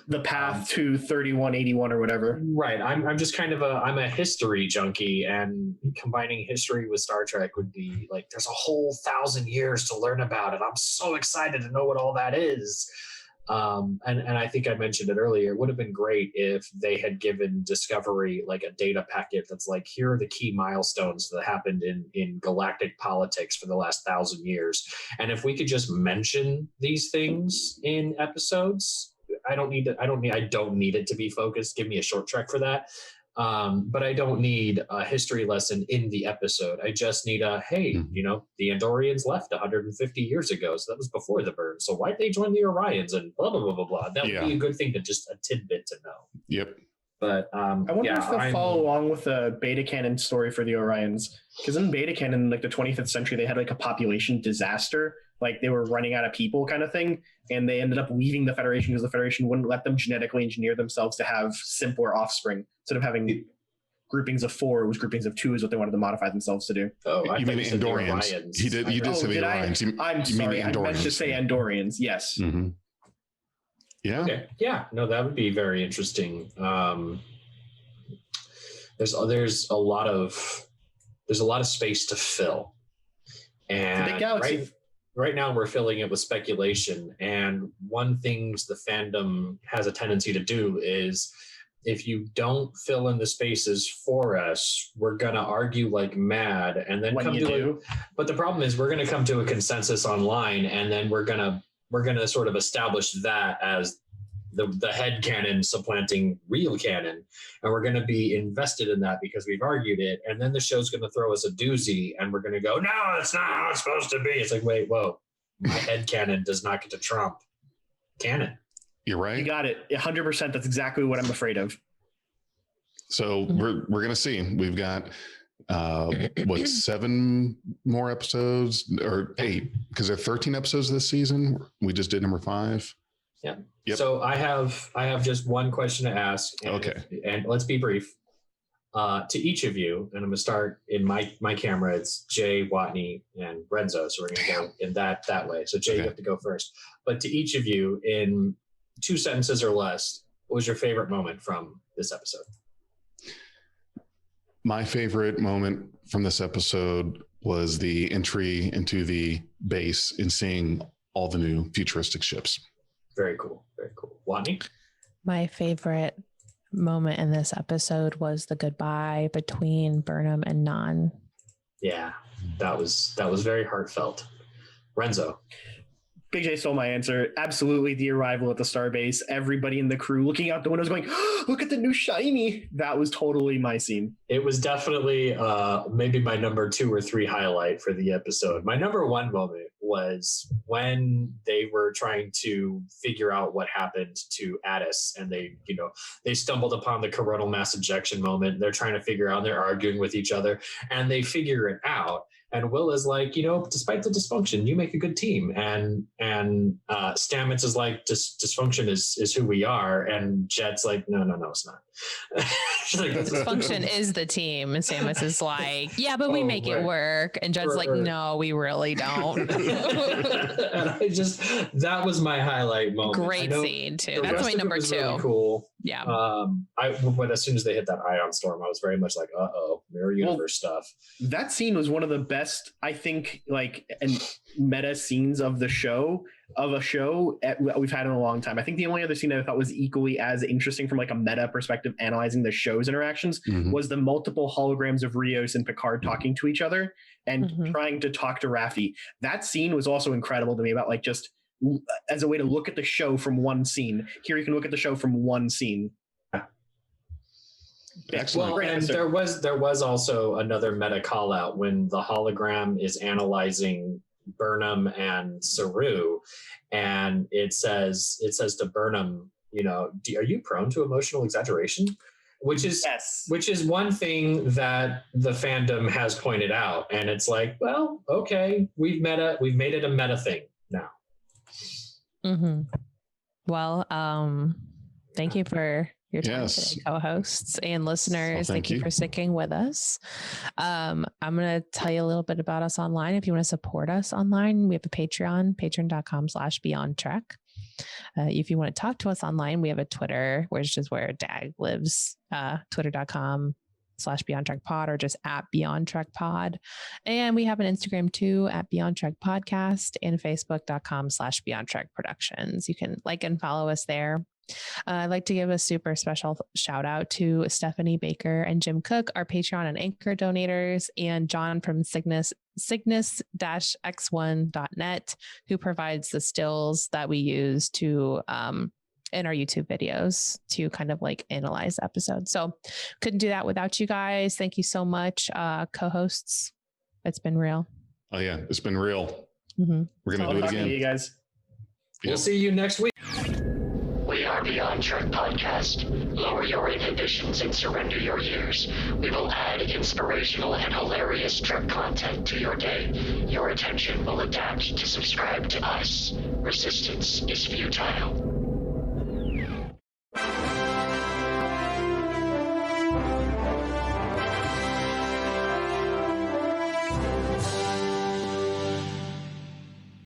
the path to 3181 or whatever. Right. I'm just kind of I'm a history junkie, and combining history with Star Trek would be like, there's a whole 1,000 years to learn about it. I'm so excited to know what all that is. And I think I mentioned it earlier. It would have been great if they had given Discovery like a data packet that's like, here are the key milestones that happened in galactic politics for the last 1,000 years. And if we could just mention these things in episodes, I don't need it to be focused. Give me a short trek for that. But I don't need a history lesson in the episode. I just need the Andorians left 150 years ago. So that was before the burn. So why'd they join the Orions and blah, blah, blah, blah, blah. That would be a good thing to just a tidbit to know. Yep. But I wonder if they'll follow along with the beta canon story for the Orions. Because in beta canon, like the 25th century, they had like a population disaster. Like they were running out of people kind of thing. And they ended up leaving the Federation because the Federation wouldn't let them genetically engineer themselves to have simpler offspring. Instead of having groupings of 4, it was groupings of 2 is what they wanted to modify themselves to do. Oh, you mean the Andorians? You did say the Orions. I'm sorry, I meant to say Andorians. Yes. Mm-hmm. Yeah. Okay. Yeah. No, that would be very interesting. There's a lot of space to fill, and big galaxy. Right now we're filling it with speculation. And one thing the fandom has a tendency to do is, if you don't fill in the spaces for us, we're gonna argue like mad, and then but the problem is we're gonna come to a consensus online, and then we're gonna sort of establish that as the head canon supplanting real canon, and we're going to be invested in that because we've argued it, and then the show's going to throw us a doozy, and we're going to go, no, that's not how it's supposed to be. It's like, wait, whoa, my head canon does not get to trump canon. You're right. You got it. 100%. That's exactly what I'm afraid of. So we're going to see. We've got 7 more episodes, or 8, because there are 13 episodes this season. We just did number 5. Yeah. Yep. So I have just one question to ask. And let's be brief. To each of you, and I'm going to start in my camera. It's Jay, Watney, and Renzo. So we're going to go in that way. So Jay, you have to go first. But to each of you, in 2 sentences or less, what was your favorite moment from this episode? My favorite moment from this episode was the entry into the base and seeing all the new futuristic ships. Very cool. Very cool. Watney? My favorite moment in this episode was the goodbye between Burnham and Nhan. Yeah, that was very heartfelt. Renzo? Big J stole my answer. Absolutely, the arrival at the starbase. Everybody in the crew looking out the windows going, oh, look at the new shiny. That was totally my scene. It was definitely maybe my number 2 or 3 highlight for the episode. My number 1 moment was when they were trying to figure out what happened to Addis, and they stumbled upon the coronal mass ejection moment. They're trying to figure out, and they're arguing with each other, and they figure it out. And Will is like, despite the dysfunction, you make a good team. And Stamets is like, dysfunction is who we are. And Jet's like, no, it's not. She's like, dysfunction is the team. And Stamets is like, yeah, but we make it work. And Jet's like, no, we really don't. And that was my highlight moment. Great scene too. That's my number 2. Really cool. Yeah. But as soon as they hit that ion storm, I was very much like, mirror universe stuff. That scene was one of the best, I think, and meta scenes of the show, we've had in a long time. I think the only other scene that I thought was equally as interesting from like a meta perspective, analyzing the show's interactions, was the multiple holograms of Rios and Picard talking to each other and trying to talk to Raffi. That scene was also incredible to me, about like just as a way to look at the show from one scene. Here you can look at the show from one scene. Excellent. Well, and there was also another meta call out when the hologram is analyzing Burnham and Saru, and it says to Burnham, are you prone to emotional exaggeration? which is one thing that the fandom has pointed out, and it's like, well, okay, we've made it a meta thing now. Mm-hmm. Well, thank you for your time today, co-hosts and listeners. Thank you for sticking with us. I'm going to tell you a little bit about us online. If you want to support us online, we have a Patreon, patreon.com/BeyondTrek. If you want to talk to us online, we have a Twitter, which is where Dag lives, twitter.com/BeyondTrekPod or just @BeyondTrekPod. And we have an Instagram too, @BeyondTrekPodcast, and Facebook.com/BeyondTrekProductions. You can like and follow us there. I'd like to give a super special shout out to Stephanie Baker and Jim Cook, our Patreon and Anchor donators, and John from Cygnus-X1.net, who provides the stills that we use to in our YouTube videos to kind of like analyze episodes. So couldn't do that without you guys. Thank you so much, co-hosts. It's been real. Oh yeah, it's been real. Mm-hmm. We're gonna do it again. You guys. We'll see you next week. We are Beyond Trek Podcast. Lower your inhibitions and surrender your years. We will add inspirational and hilarious Trek content to your day. Your attention will adapt to subscribe to us. Resistance is futile.